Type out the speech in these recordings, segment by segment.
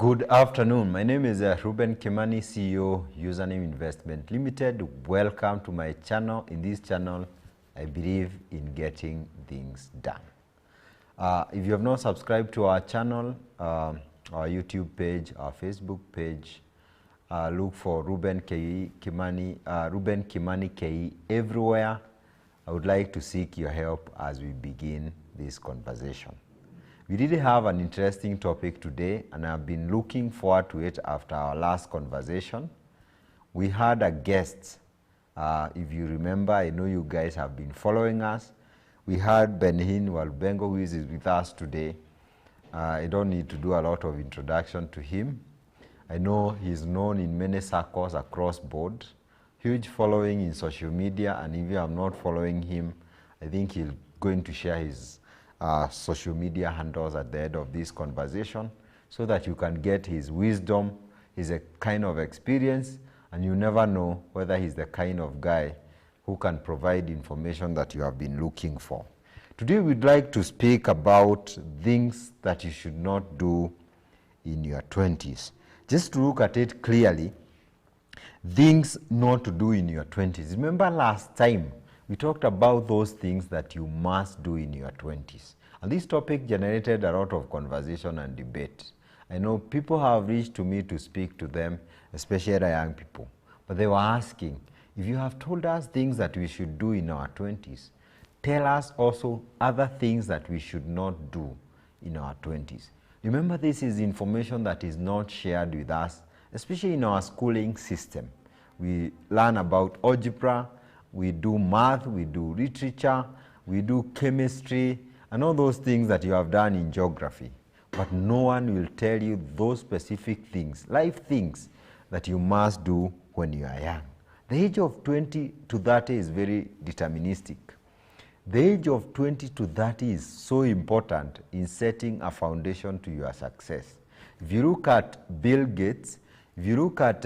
Good afternoon. My name is Reuben Kimani, CEO, Username Investment Limited. Welcome to my channel. In this channel, I believe in getting things done. If you have not subscribed to our channel, our YouTube page, our Facebook page, look for Reuben Kimani KE everywhere. I would like to seek your help as we begin this conversation. We really have an interesting topic today, and I've been looking forward to it after our last conversation. We had a guest. If you remember, I know you guys have been following us. We had Bennyhinn Walubengo, who is with us today. I don't need to do a lot of introduction to him. I know he's known in many circles across board. Huge following in social media, and if you are not following him, I think he's going to share his social media handles at the end of this conversation so that you can get his wisdom, his kind of experience, and you never know whether he's the kind of guy who can provide information that you have been looking for. Today we'd like to speak about things that you should not do in your 20s. Just to look at it clearly, things not to do in your 20s. Remember last time we talked about those things that you must do in your 20s. And this topic generated a lot of conversation and debate. I know people have reached to me to speak to them, especially the young people. But they were asking, if you have told us things that we should do in our 20s, tell us also other things that we should not do in our 20s. Remember, this is information that is not shared with us, especially in our schooling system. We learn about algebra, we do math, we do literature, we do chemistry, and all those things that you have done in geography. But no one will tell you those specific things, life things, that you must do when you are young. The age of 20 to 30 is very deterministic. The age of 20 to 30 is so important in setting a foundation to your success. If you look at Bill Gates, if you look at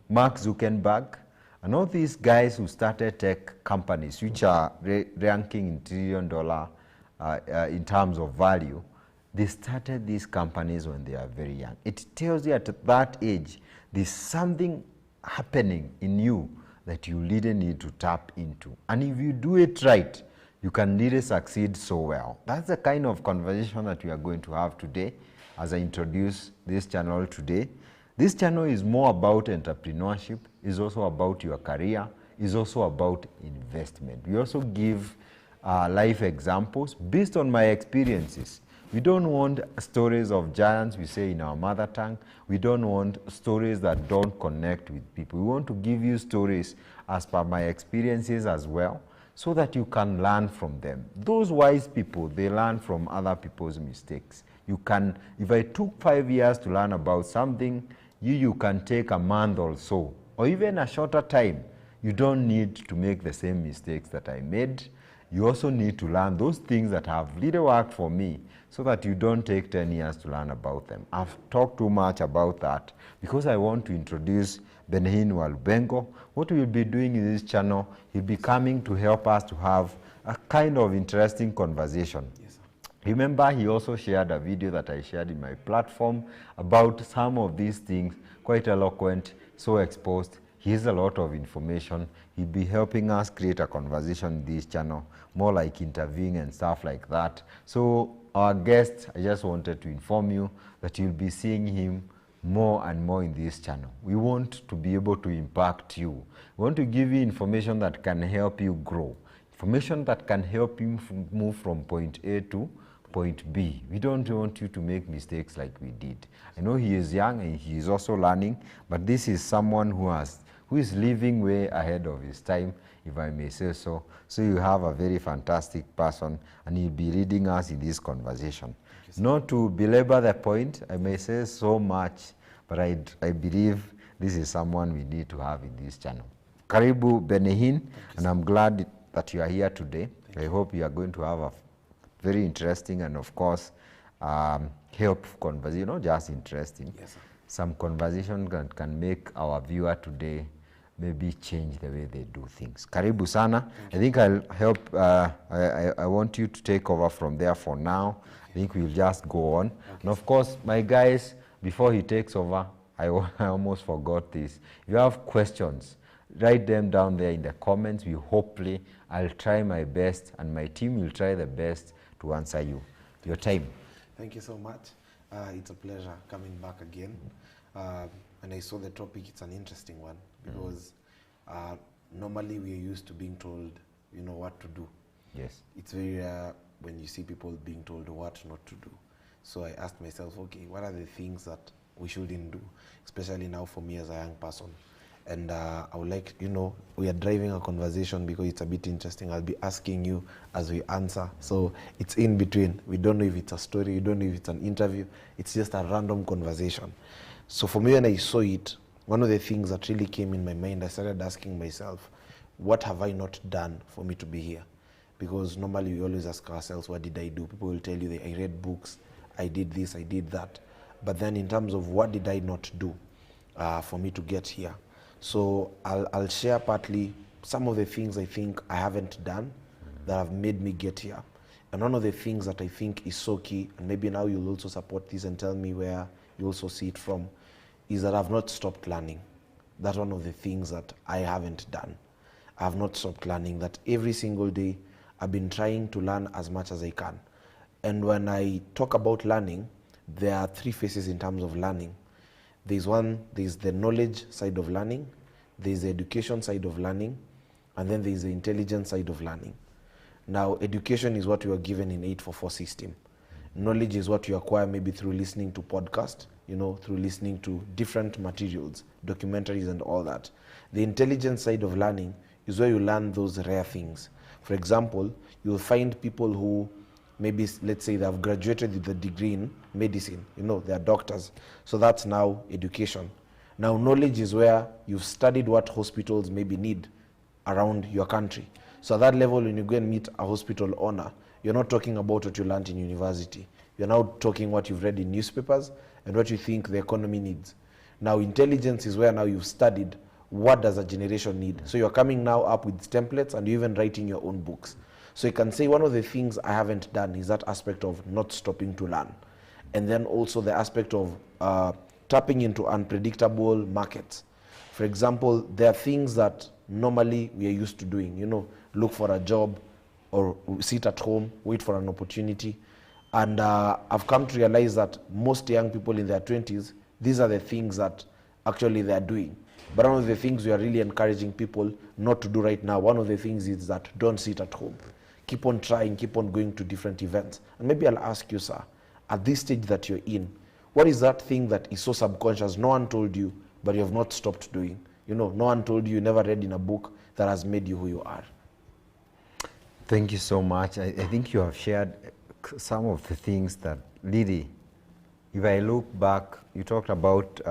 Mark Zuckerberg, and all these guys who started tech companies, which are ranking in $1 trillion in terms of value, they started these companies when they are very young. It tells you at that age, there's something happening in you that you really need to tap into. And if you do it right, you can really succeed so well. That's the kind of conversation that we are going to have today as I introduce this channel today. This channel is more about entrepreneurship, is also about your career, is also about investment. We also give life examples based on my experiences. We don't want stories of giants, we say in our mother tongue. We don't want stories that don't connect with people. We want to give you stories as per my experiences as well, so that you can learn from them. Those wise people, they learn from other people's mistakes. You can, if I took 5 years to learn about something, you can take a month or so, or even a shorter time. You don't need to make the same mistakes that I made. You also need to learn those things that have really worked for me, so that you don't take 10 years to learn about them. I've talked too much about that because I want to introduce Bennyhinn Walubengo. What we'll be doing in this channel, he'll be coming to help us to have a kind of interesting conversation. Yes, remember, he also shared a video that I shared in my platform about some of these things, quite eloquent, so exposed. He has a lot of information. He'll be helping us create a conversation in this channel, more like interviewing and stuff like that. So our guest, I just wanted to inform you that you'll be seeing him more and more in this channel. We want to be able to impact you. We want to give you information that can help you grow, information that can help you move from point A to point B. We don't want you to make mistakes like we did. I know he is young and he is also learning, but this is someone who is living way ahead of his time, if I may say so. So you have a very fantastic person, and he'll be leading us in this conversation. Not to belabor the point, I may say so much, but I believe this is someone we need to have in this channel. Karibu Bennyhinn, and I'm glad that you are here today. I hope you are going to have a very interesting and, of course, helpful conversation, not just interesting. Yes, sir. Some conversation can make our viewer today maybe change the way they do things. Karibu sana. I think I'll help, I want you to take over from there for now. I think we'll just go on. And of course, my guys, before he takes over, I almost forgot this. If you have questions, write them down there in the comments. Hopefully, I'll try my best, and my team will try the best to answer you. Your time. Thank you so much. It's a pleasure coming back again. And I saw the topic, it's an interesting one, because normally we are used to being told, what to do. Yes. It's very rare when you see people being told what not to do. So I asked myself, okay, what are the things that we shouldn't do, especially now for me as a young person? And I would like, we are driving a conversation because it's a bit interesting. I'll be asking you as we answer. So it's in between. We don't know if it's a story. We don't know if it's an interview. It's just a random conversation. So for me, when I saw it, one of the things that really came in my mind, I started asking myself, what have I not done for me to be here? Because normally we always ask ourselves, what did I do? People will tell you that I read books, I did this, I did that. But then in terms of what did I not do for me to get here? So I'll share partly some of the things I think I haven't done that have made me get here. And one of the things that I think is so key, and maybe now you'll also support this and tell me where you also see it from, is that I've not stopped learning. That's one of the things that I haven't done. I have not stopped learning, that every single day I've been trying to learn as much as I can. And when I talk about learning, there are three phases in terms of learning. There's the knowledge side of learning, there's the education side of learning, and then there's the intelligence side of learning. Now, education is what you are given in 844 system. Knowledge is what you acquire maybe through listening to podcasts, through listening to different materials, documentaries and all that. The intelligence side of learning is where you learn those rare things. For example, you'll find people who maybe, let's say, they have graduated with a degree in medicine, they are doctors. So that's now education. Now, knowledge is where you've studied what hospitals maybe need around your country. So at that level, when you go and meet a hospital owner, you're not talking about what you learned in university. You're now talking what you've read in newspapers and what you think the economy needs. Now, intelligence is where now you've studied what does a generation need. So you're coming now up with templates and you're even writing your own books. So you can say one of the things I haven't done is that aspect of not stopping to learn. And then also the aspect of tapping into unpredictable markets. For example, there are things that normally we are used to doing, look for a job or sit at home, wait for an opportunity. And I've come to realize that most young people in their 20s, these are the things that actually they are doing. But one of the things we are really encouraging people not to do right now, one of the things is that don't sit at home. Keep on trying, keep on going to different events. And maybe I'll ask you, sir, at this stage that you're in, what is that thing that is so subconscious, no one told you, but you have not stopped doing? No one told you, you never read in a book that has made you who you are. Thank you so much. I think you have shared some of the things that really, if I look back, you talked about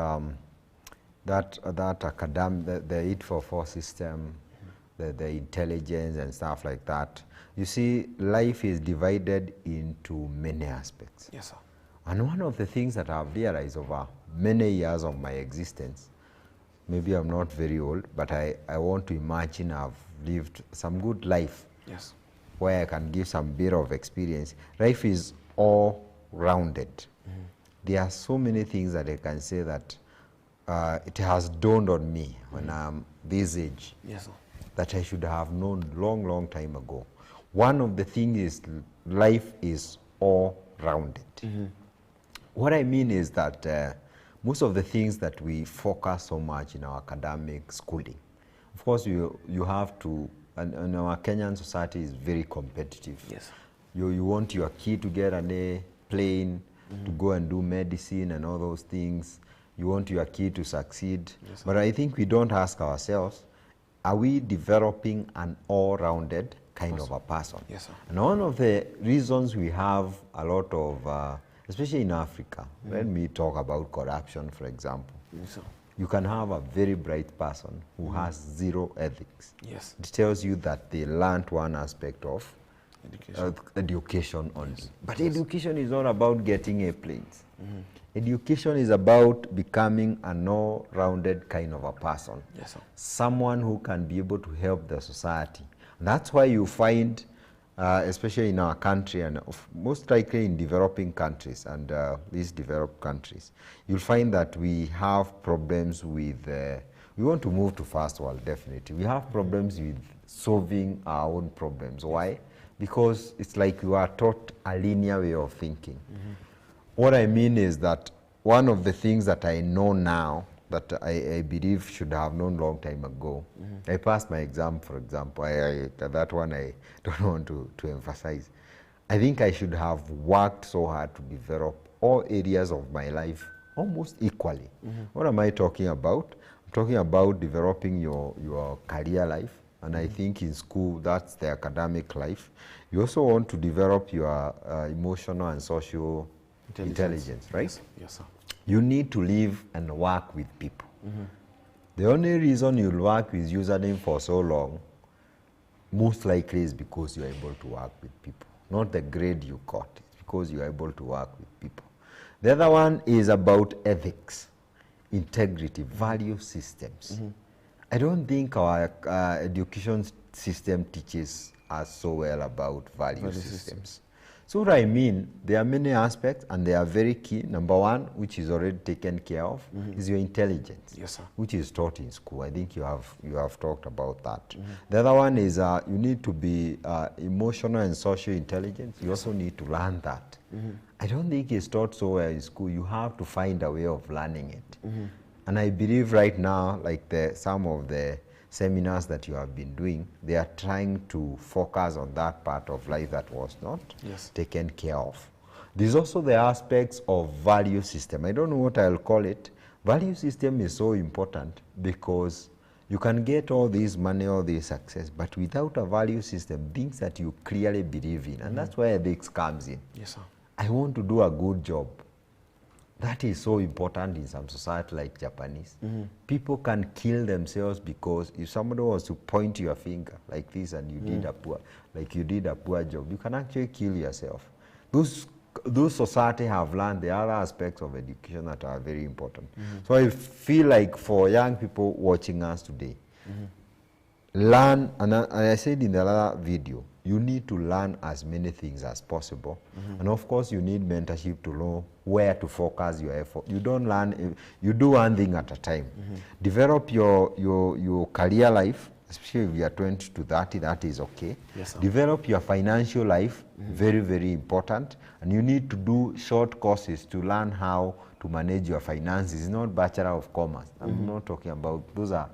that academic, the 844 system, the intelligence and stuff like that. You see, life is divided into many aspects. Yes, sir. And one of the things that I've realized over many years of my existence, maybe I'm not very old, but I want to imagine I've lived some good life. Yes. Where I can give some bit of experience. Life is all rounded. Mm-hmm. There are so many things that I can say that it has dawned on me when I'm this age. Yes, sir. That I should have known long time ago. One of the things is life is all rounded. Mm-hmm. What I mean is that most of the things that we focus so much in our academic schooling, of course you have to, and our Kenyan society is very competitive. Yes. You want your kid to get an A, plane, to go and do medicine and all those things. You want your kid to succeed. Yes, but I think we don't ask ourselves, are we developing an all-rounded kind of a person? Yes, sir. And one of the reasons we have a lot of, especially in Africa, when we talk about corruption, for example, yes, sir. You can have a very bright person who has zero ethics. Yes. It tells you that they learned one aspect of education only. Yes. But education is not about getting airplanes. Education is about becoming an all-rounded kind of a person. Yes, sir. Someone who can be able to help the society. And that's why you find especially in our country and most likely in developing countries and these developed countries, you'll find that we have problems with, we want to move to first world, definitely. We have problems with solving our own problems. Why? Because it's like we are taught a linear way of thinking. What I mean is that one of the things that I know now that I believe should have known long time ago. I passed my exam, for example. That one I don't want to emphasize. I think I should have worked so hard to develop all areas of my life almost equally. What am I talking about? I'm talking about developing your career life. And I think in school, that's the academic life. You also want to develop your emotional and social intelligence, right? Yes, yes, sir. You need to live and work with people. The only reason you'll work with username for so long, most likely is because you're able to work with people. Not the grade you got, it's because you're able to work with people. The other one is about ethics, integrity, value systems. I don't think our education system teaches us so well about value systems. So what I mean, there are many aspects and they are very key. Number one, which is already taken care of, is your intelligence, Yes, sir. which is taught in school. I think you have talked about that. The other one is you need to be emotional and social intelligence. You also need to learn that. I don't think it's taught so well in school. You have to find a way of learning it. And I believe right now, like some of the seminars that you have been doing, they are trying to focus on that part of life that was not taken care of. There's also the aspects of value system. I don't know what I'll call it. Value system is so important because you can get all this money, all this success, but without a value system, things that you clearly believe in, and that's where ethics comes in. Yes, sir. I want to do a good job. That is so important in some society like Japanese. People can kill themselves because if somebody wants to point your finger like this and you did a poor job, you can actually kill yourself. Those society have learned the other aspects of education that are very important. So I feel like for young people watching us today, learn, and I said in the other video, you need to learn as many things as possible. And of course, you need mentorship to know where to focus your effort. You don't learn, you do one thing at a time. Develop your career life, especially if you are 20 to 30, that is okay. Yes, sir. Develop your financial life, very, very important. And you need to do short courses to learn how to manage your finances. It's not Bachelor of Commerce. I'm not talking about, those are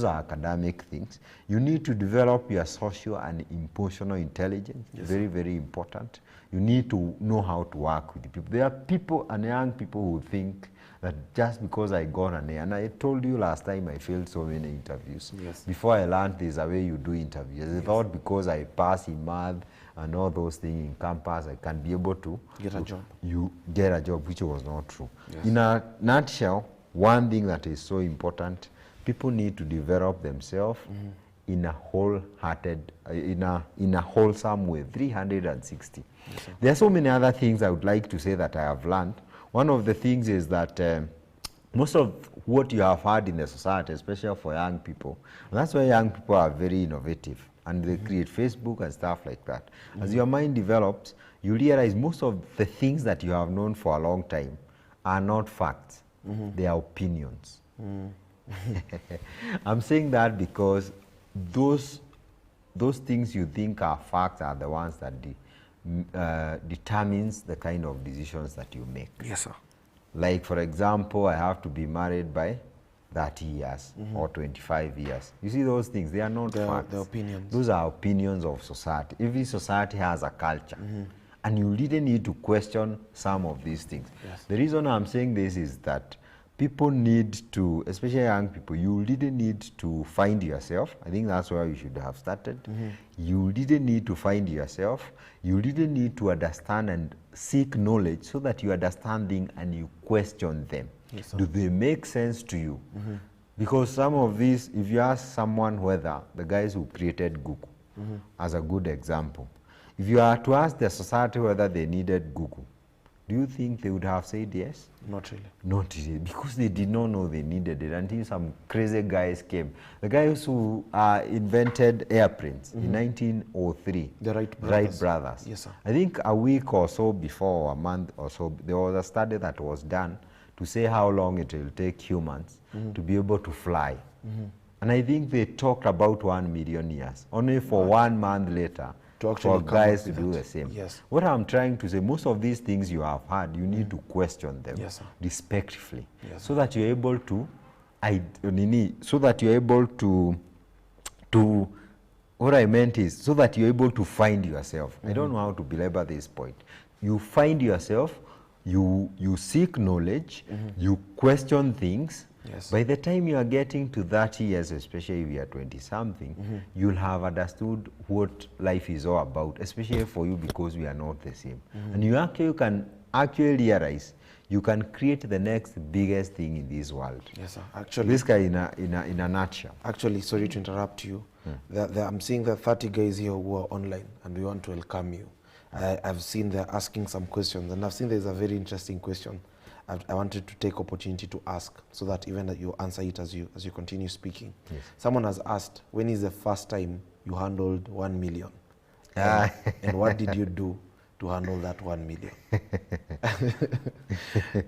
academic things. You need to develop your social and emotional intelligence, very, very important. You need to know how to work with people. There are people and young people who think that just because I got an A, and I told you last time I failed so many interviews. Before I learned there's a way you do interviews. I thought because I passed in math and all those things in campus, I can be able to get a job. You get a job, which was not true. In a nutshell, one thing that is so important, people need to develop themselves in a wholehearted, in a wholesome way, 360. There are so many other things I would like to say that I have learned. One of the things is that most of what you have heard in the society, especially for young people, and that's why young people are very innovative and they create Facebook and stuff like that. As your mind develops, you realize most of the things that you have known for a long time are not facts, they are opinions. I'm saying that because those things you think are facts are the ones that determines the kind of decisions that you make. Yes, sir. Like, for example, I have to be married by 30 years or 25 years. You see those things, they are not facts. They're opinions. Those are opinions of society. Every society has a culture. And you really need to question some of these things. The reason I'm saying this is that people need to, especially young people, you really need to find yourself. I think that's where you should have started. You really need to find yourself. You really need to understand and seek knowledge so that you understand things and you question them. Do they make sense to you? Because some of these, if you ask someone whether the guys who created Google, as a good example, if you are to ask the society whether they needed Google, do you think they would have said yes? Not really. Not really, because they did not know they needed it until some crazy guys came. The guys who invented airplanes in 1903. The Wright brothers. Wright brothers. Yes, sir. I think a week or so before, or a month or so, there was a study that was done to say how long it will take humans to be able to fly. And I think they talked about 1 million years, only for 1 month later To for actually come guys up to with do that. the same. Yes. What I'm trying to say, most of these things you have had, you need to question them Yes, sir. respectfully, Yes, so that you're able to, so that you're able to, what I meant is, so that you're able to find yourself. I don't know how to belabor this point. You find yourself, you seek knowledge, you question things. Yes. By the time you are getting to 30 years, especially if you are 20-something, you'll have understood what life is all about, especially for you, because we are not the same. And you can actually realize you can create the next biggest thing in this world. Yes, sir. Actually, This guy in a nutshell. actually, sorry to interrupt you. I'm seeing the 30 guys here who are online, and we want to welcome you. I've seen they're asking some questions, and I've seen there's a very interesting question. I wanted to take opportunity to ask, so that even that you answer it as you continue speaking. Yes. Someone has asked, when is the first time you handled 1 million? Ah. And what did you do to handle that 1 million?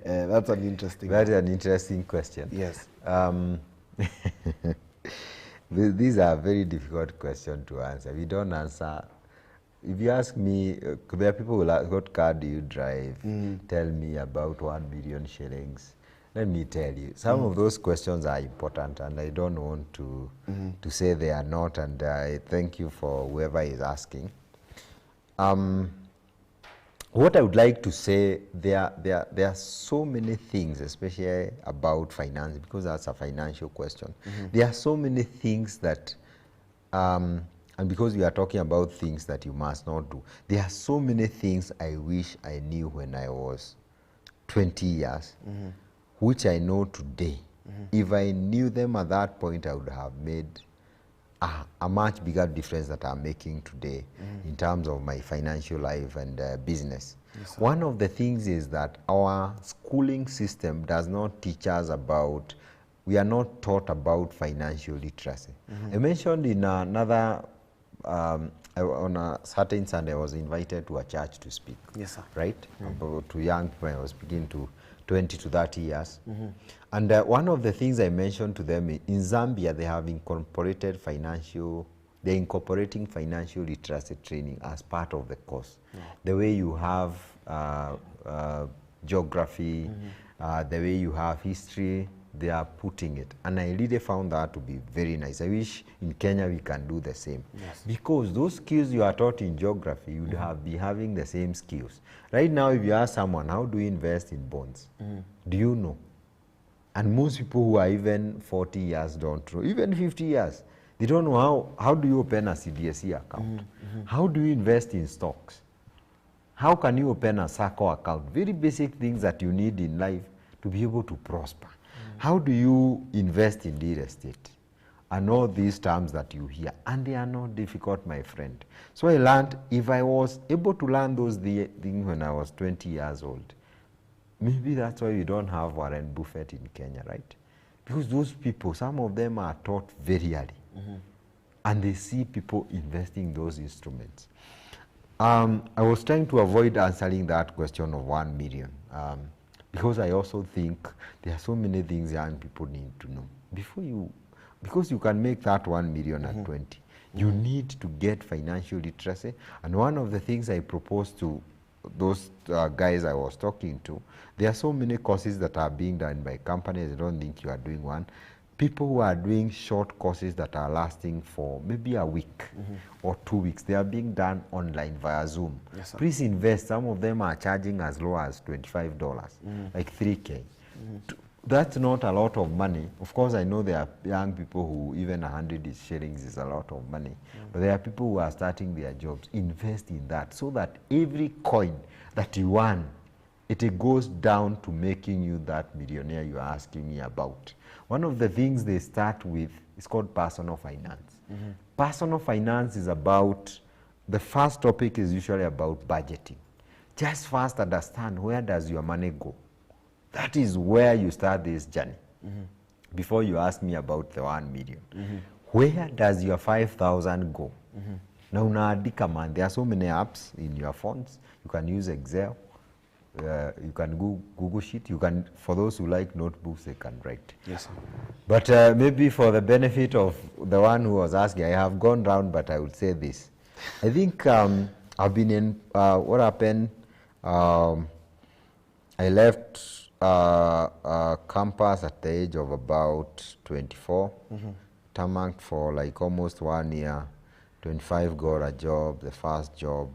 That's an interesting That's an interesting question. Yes. These are very difficult questions to answer. We don't answer. If you ask me, there are people who ask, what car do you drive? Tell me about 1 million shillings. Let me tell you, some of those questions are important, and I don't want to say they are not, and I thank you for whoever is asking. What I would like to say, there are so many things, especially about finance, because that's a financial question. There are so many things that, and because we are talking about things that you must not do, there are so many things I wish I knew when I was 20 years, which I know today. If I knew them at that point, I would have made a much bigger difference that I'm making today in terms of my financial life and business. Yes, one of the things is that our schooling system does not teach us about, we are not taught about financial literacy. I mentioned in another, on a certain Sunday, I was invited to a church to speak. Yes, sir. Right? About to young people, I was speaking to 20 to 30 years. And one of the things I mentioned to them, in Zambia, they have incorporated they're incorporating financial literacy training as part of the course. The way you have geography, the way you have history, they are putting it. And I really found that to be very nice. I wish in Kenya we can do the same. Yes. Because those skills you are taught in geography, you would be having the same skills. Right now, if you ask someone, how do you invest in bonds? Do you know? And most people who are even 40 years don't know, even 50 years, they don't know how do you open a CDSE account? How do you invest in stocks? How can you open a SACCO account? Very basic things that you need in life to be able to prosper. How do you invest in real estate? And all these terms that you hear, and they are not difficult, my friend. So I learned, if I was able to learn those things when I was 20 years old, maybe that's why we don't have Warren Buffett in Kenya, right? Because those people, some of them are taught very early, and they see people investing those instruments. I was trying to avoid answering that question of 1 million. Because I also think there are so many things young people need to know. Because you can make that 1 million at 20, you need to get financial literacy. And one of the things I proposed to those guys I was talking to, there are so many courses that are being done by companies. I don't think you are doing one. People who are doing short courses that are lasting for maybe a week or 2 weeks, they are being done online via Zoom. Yes, sir. Please invest. Some of them are charging as low as $25, like 3K. That's not a lot of money. Of course, I know there are young people who even 100 shillings is a lot of money. But there are people who are starting their jobs. Invest in that so that every coin that you earn, it goes down to making you that millionaire you are asking me about. One of the things they start with is called personal finance. Personal finance is about, the first topic is usually about budgeting. just first understand, where does your money go? That is where you start this journey. Before you ask me about the 1 million. Where does your 5,000 go? Now, unaandika, man, there are so many apps in your phones. You can use Excel. You can Google Sheet. You can, for those who like notebooks, they can write. Yes, sir. But maybe for the benefit of the one who was asking, I have gone round, but I would say this. I think I've been in, what happened, I left campus at the age of about 24, tamaked for like almost 1 year, 25 got a job, the first job,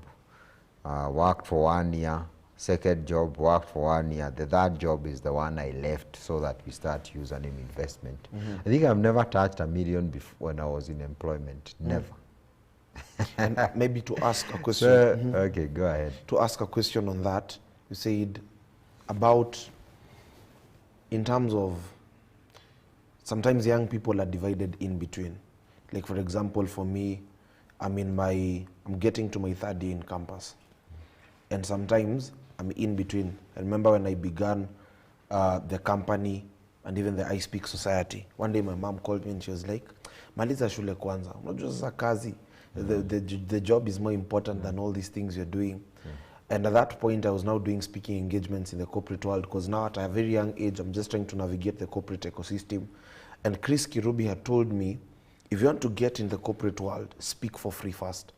worked for 1 year, second job, worked for 1 year, the third job is the one I left so that we start username investment. I think I've never touched $1 million before when I was in employment, never. And maybe to ask a question. Okay, go ahead. To ask a question on that, you said about, in terms of, sometimes young people are divided in between. Like for example, for me, I'm getting to my 3rd year in campus. And sometimes I'm in between. I remember when I began the company and even the Ispeak society. One day my mom called me and she was like, maliza shule kwanza. Unajua sasa kazi. The job is more important than all these things you're doing. And at that point, I was now doing speaking engagements in the corporate world, because now at a very young age, I'm just trying to navigate the corporate ecosystem. And Chris Kirubi had told me, if you want to get in the corporate world, speak for free first.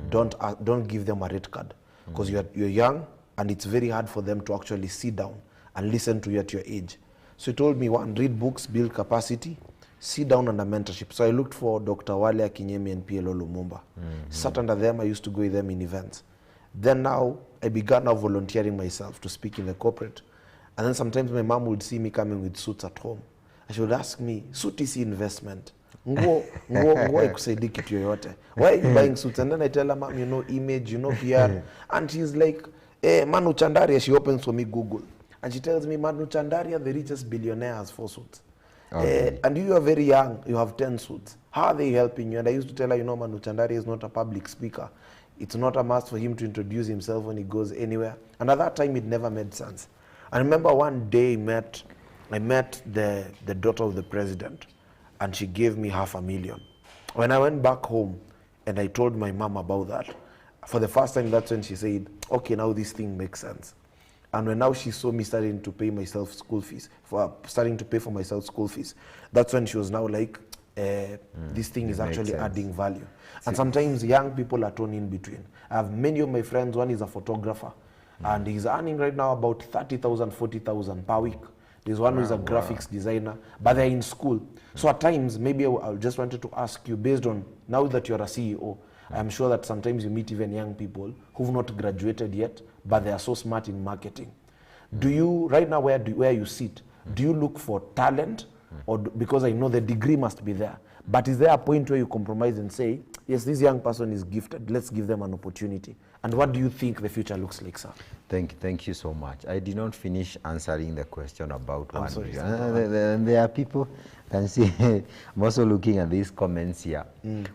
Don't give them a red card, because you're young and it's very hard for them to actually sit down and listen to you at your age. So he told me, one, read books, build capacity, sit down under mentorship. So I looked for Dr. Wale Akinyemi and PLO Lumumba. Sat under them, I used to go with them in events. Then now, I began now volunteering myself to speak in the corporate. And then sometimes my mom would see me coming with suits at home. And she would ask me, suit is investment. Nguo ikusaidi kitu yoyote. Why are you buying suits? And then I tell her, mom, you know image, you know PR. And she's like, Manu Chandaria, she opens for me Google. And she tells me, Manu Chandaria, the richest billionaire, has 4 suits. Okay. And you are very young, you have 10 suits. How are they helping you? And I used to tell her, you know, Manu Chandaria is not a public speaker. It's not a must for him to introduce himself when he goes anywhere. And at that time, it never made sense. I remember one day I met the daughter of the president, and she gave me $500,000. When I went back home and I told my mom about that, for the first time, that's when she said, okay, now this thing makes sense. And when now she saw me starting to pay myself school fees, starting to pay for myself school fees, that's when she was now like, this thing is actually adding value. And sometimes young people are torn in between. I have many of my friends, one is a photographer, and he's earning right now about 30,000, 40,000 per week. There's one who's a graphics designer, but they're in school. So at times, maybe I just wanted to ask you, based on now that you're a CEO, I'm sure that sometimes you meet even young people who've not graduated yet, but they are so smart in marketing. Do you, right now where you sit, do you look for talent? Or because I know the degree must be there, but is there a point where you compromise and say, yes, this young person is gifted, let's give them an opportunity? And what do you think the future looks like, sir? Thank you so much. I did not finish answering the question about $1 million. There are people, can see, I'm also looking at these comments here.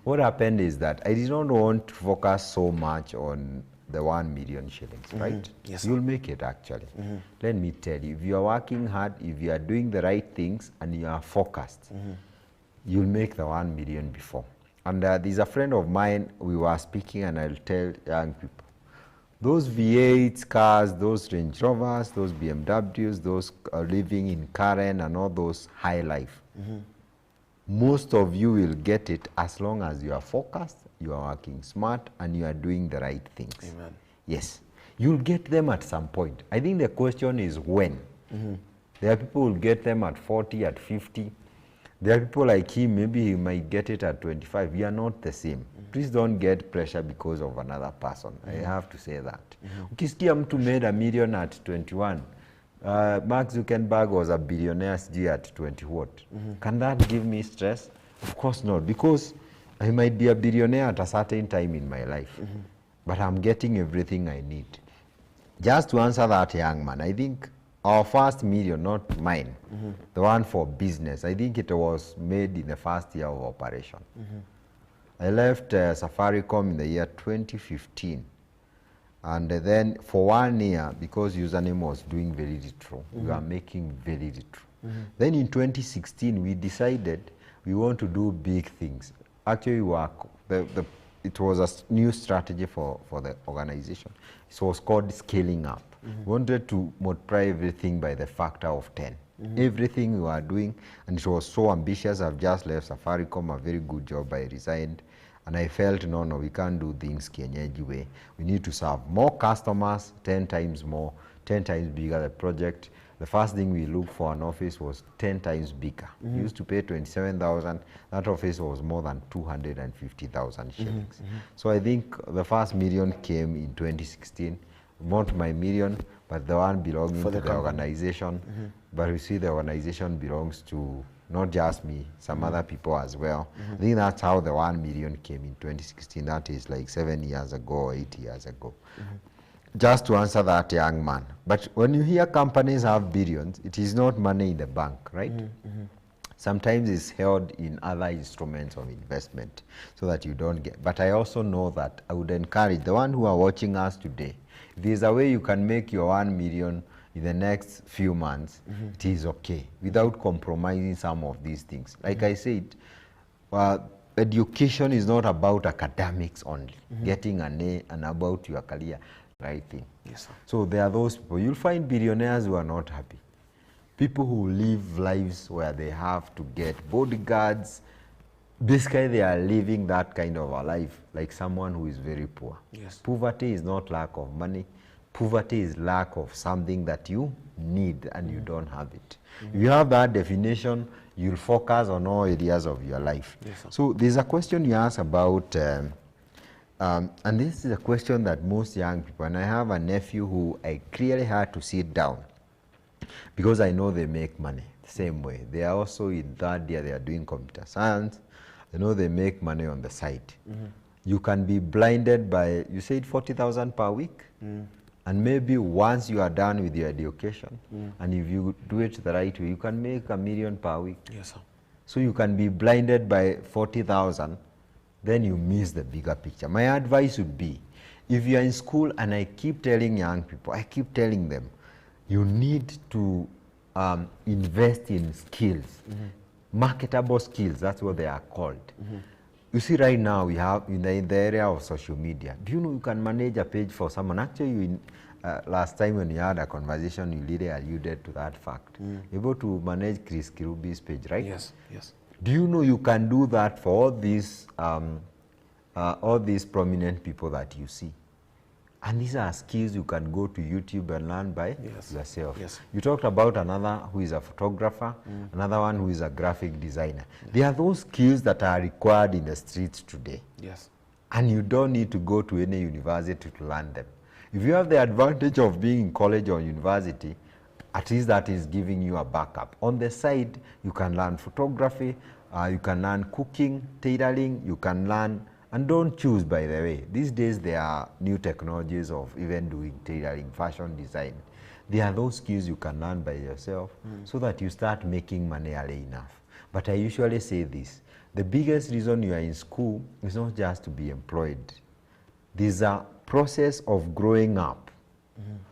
What happened is that I did not want to focus so much on the 1 million shillings, right? Yes, you'll make it actually. Let me tell you, if you are working hard, if you are doing the right things and you are focused, you'll make the 1 million before. And there's a friend of mine, we were speaking, and I'll tell young people, those V8 cars, those Range Rovers, those BMWs, those living in Karen and all those high life, most of you will get it as long as you are focused, you are working smart, and you are doing the right things. Amen. Yes, you'll get them at some point. I think the question is when. There are people who will get them at 40, at 50. There are people like him, maybe he might get it at 25. We are not the same. Please don't get pressure because of another person. I have to say that. Ukisikia mtu made $1 million at 21, Mark Zuckerberg was a billionaire at 20 what? Can that give me stress? Of course not, because I might be a billionaire at a certain time in my life, but I'm getting everything I need. Just to answer that young man, I think our first $1 million, not mine, the one for business, I think it was made in the first year of operation. I left Safaricom in the year 2015. And then for 1 year, because username was doing very little, we were making very little. Then in 2016, we decided we want to do big things. Actually, it was a new strategy for the organization. It was called scaling up. We wanted to multiply everything by the factor of 10. Everything we were doing, and it was so ambitious. I've just left Safaricom, a very good job. I resigned. And I felt, no, we can't do things kienyeji way. We need to serve more customers, 10 times more, 10 times bigger the project. The first thing we looked for an office was 10 times bigger. We used to pay 27,000. That office was more than 250,000 shillings. So I think the first million came in 2016. Not my million, but the one belonging to the organization. But you see, the organization belongs to not just me, some other people as well. I think that's how the 1 million came in 2016. That is like 7 years ago or 8 years ago. Just to answer that young man. But when you hear companies have billions, it is not money in the bank, right? Sometimes it's held in other instruments of investment so that you don't get. But I also know that I would encourage the one who are watching us today, if there's a way you can make your 1 million in the next few months, it is okay, without compromising some of these things. Like I said, education is not about academics only, getting an A and about your career, right thing. Yes, sir. So there are those people. You'll find billionaires who are not happy. People who live lives where they have to get bodyguards. Basically, they are living that kind of a life, like someone who is very poor. Yes. Poverty is not lack of money. Poverty is lack of something that you need and you don't have it. If you have that definition, you'll focus on all areas of your life. Yes, sir. So there's a question you asked about, and this is a question that most young people, and I have a nephew who I clearly had to sit down because I know they make money the same way. They are also in third year, they are doing computer science. I know they make money on the side. You can be blinded by, you said 40,000 per week? And maybe once you are done with your education, and if you do it the right way, you can make $1 million per week. Yes, sir. So you can be blinded by 40,000, then you miss the bigger picture. My advice would be, if you are in school, and I keep telling young people, I keep telling them, you need to invest in skills, marketable skills, that's what they are called. You see, right now we have in the area of social media. Do you know you can manage a page for someone? Actually, last time when you had a conversation, you really alluded to that fact. You're able to manage Chris Kirubi's page, right? Yes, yes. Do you know you can do that for all these prominent people that you see? And these are skills you can go to YouTube and learn by yourself. Yes. You talked about another who is a photographer, another one who is a graphic designer. There are those skills that are required in the streets today. Yes. And you don't need to go to any university to learn them. If you have the advantage of being in college or university, at least that is giving you a backup. On the side, you can learn photography, you can learn cooking, tailoring, you can learn. And don't choose, by the way. These days there are new technologies of even doing tailoring, fashion design. There are those skills you can learn by yourself so that you start making money early enough. But I usually say this, the biggest reason you are in school is not just to be employed. There's a process of growing up.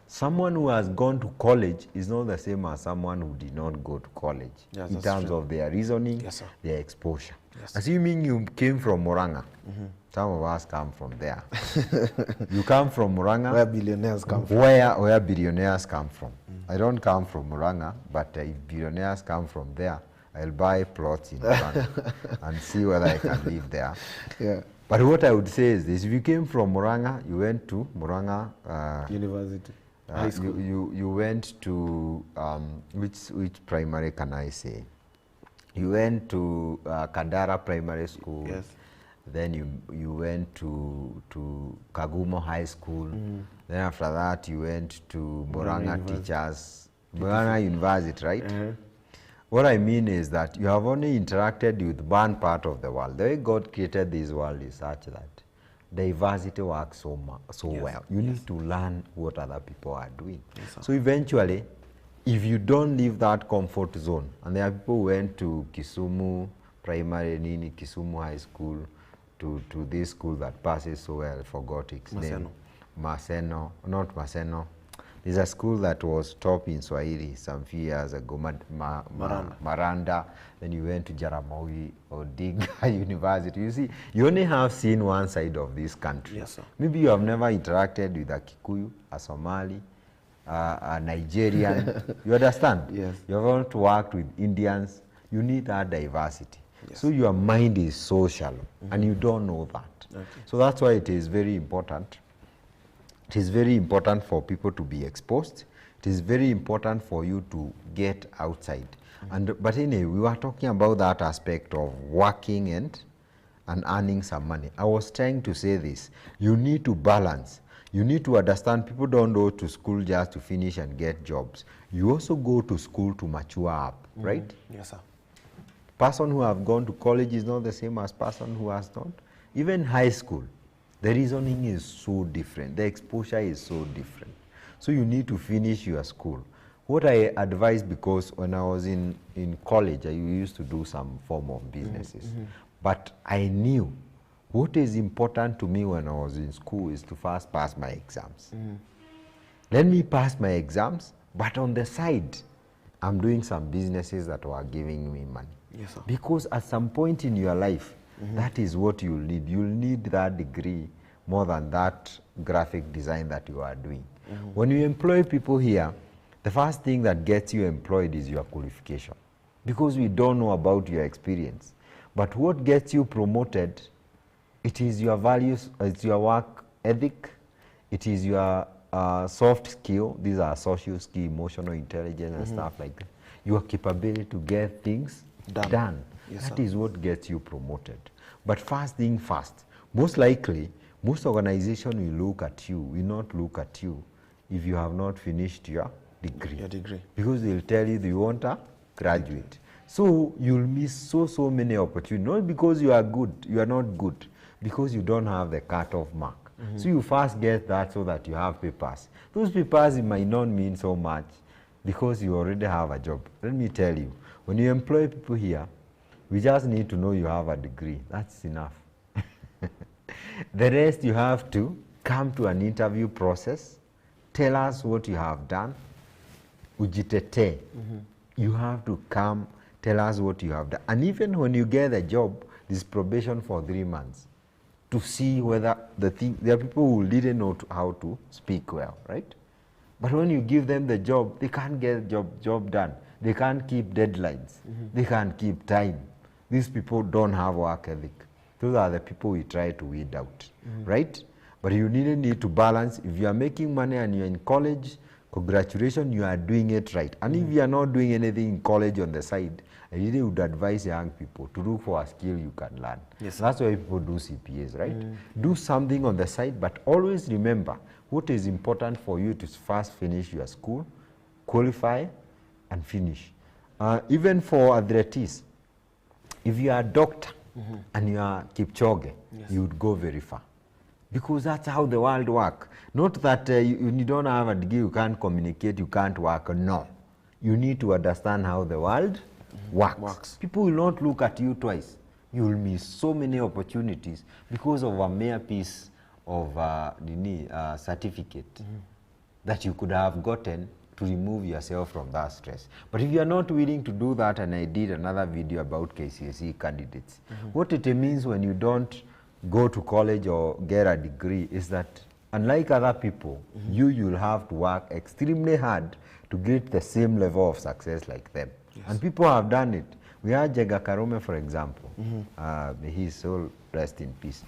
Someone who has gone to college is not the same as someone who did not go to college in terms of their reasoning, their exposure. Yes. Assuming you came from Murang'a, some of us come from there. You come from Murang'a. Where billionaires come from. Where billionaires come from. I don't come from Murang'a, but if billionaires come from there, I'll buy plots in Murang'a and see whether I can live there. Yeah. But what I would say is this, if you came from Murang'a, you went to Murang'a University. High school. You went to, which primary can I say? You went to Kandara Primary School. Yes. Then you went to Kagumo High School. Then after that you went to Murang'a Teachers, Murang'a University, right? What I mean is that you have only interacted with one part of the world. The way God created this world is such that diversity works so well. You need to learn what other people are doing. Yes, so eventually, if you don't leave that comfort zone, and there are people who went to Kisumu Primary, Kisumu High School, to this school that passes so well, I forgot its name. Maseno, not Maseno. There's a school that was top in Swahili some few years ago, Maranda. Then you went to Jaramogi Odinga University. You see, you only have seen one side of this country. Yes, sir. Maybe you have never interacted with a Kikuyu, a Somali, a Nigerian. You understand? Yes. You haven't worked with Indians. You need that diversity. Yes. So your mind is so shallow, and you don't know that. Okay. So that's why it is very important. It is very important for people to be exposed. It is very important for you to get outside. But anyway, we were talking about that aspect of working and earning some money. I was trying to say this. You need to balance. You need to understand people don't go to school just to finish and get jobs. You also go to school to mature up, right? Yes, sir. Person who have gone to college is not the same as person who has not. Even high school, the reasoning is so different. The exposure is so different. So you need to finish your school. What I advise, because when I was in college, I used to do some form of businesses. But I knew what is important to me when I was in school is to first pass my exams. Let me pass my exams, but on the side, I'm doing some businesses that were giving me money. Yes, sir. Because at some point in your life, that is what you'll need. You'll need that degree more than that graphic design that you are doing. When you employ people here, the first thing that gets you employed is your qualification, because we don't know about your experience. But what gets you promoted, it is your values, it's your work ethic, it is your soft skill. These are social skill, emotional intelligence and stuff like that. Your capability to get things done. Yes, That sir. is what gets you promoted. But first thing first, most likely, most organizations will look at you, will not look at you if you have not finished your degree. Your degree. Because they'll tell you they want a graduate. So you'll miss so many opportunities. Not because you are good, you are not good, because you don't have the cutoff mark. So you first get that so that you have papers. Those papers, it might not mean so much because you already have a job. Let me tell you, when you employ people here, we just need to know you have a degree. That's enough. The rest, you have to come to an interview process, tell us what you have done, ujitete. You have to come, tell us what you have done. And even when you get a job, this probation for 3 months to see whether there are people who didn't know how to speak well, right? But when you give them the job, they can't get job done. They can't keep deadlines. They can't keep time. These people don't have work ethic. Those are the people we try to weed out, right? But you really need to balance. If you are making money and you're in college, congratulations, you are doing it right. And if you are not doing anything in college on the side, I really would advise young people to look for a skill you can learn. Yes, that's why people do CPAs, right? Do something on the side, but always remember what is important for you to first finish your school, qualify, and finish. Even for athletes, if you are a doctor and you are Kipchoge, you would go very far. Because that's how the world works. Not that you don't have a degree, you can't communicate, you can't work. No. You need to understand how the world works. People will not look at you twice. You will miss so many opportunities because of a mere piece of certificate that you could have gotten to remove yourself from that stress. But if you are not willing to do that, and I did another video about KCSE candidates, what it means when you don't go to college or get a degree is that, unlike other people, you'll have to work extremely hard to get the same level of success like them. And people have done it. We had Jega Karume, for example. May his soul rest in peace.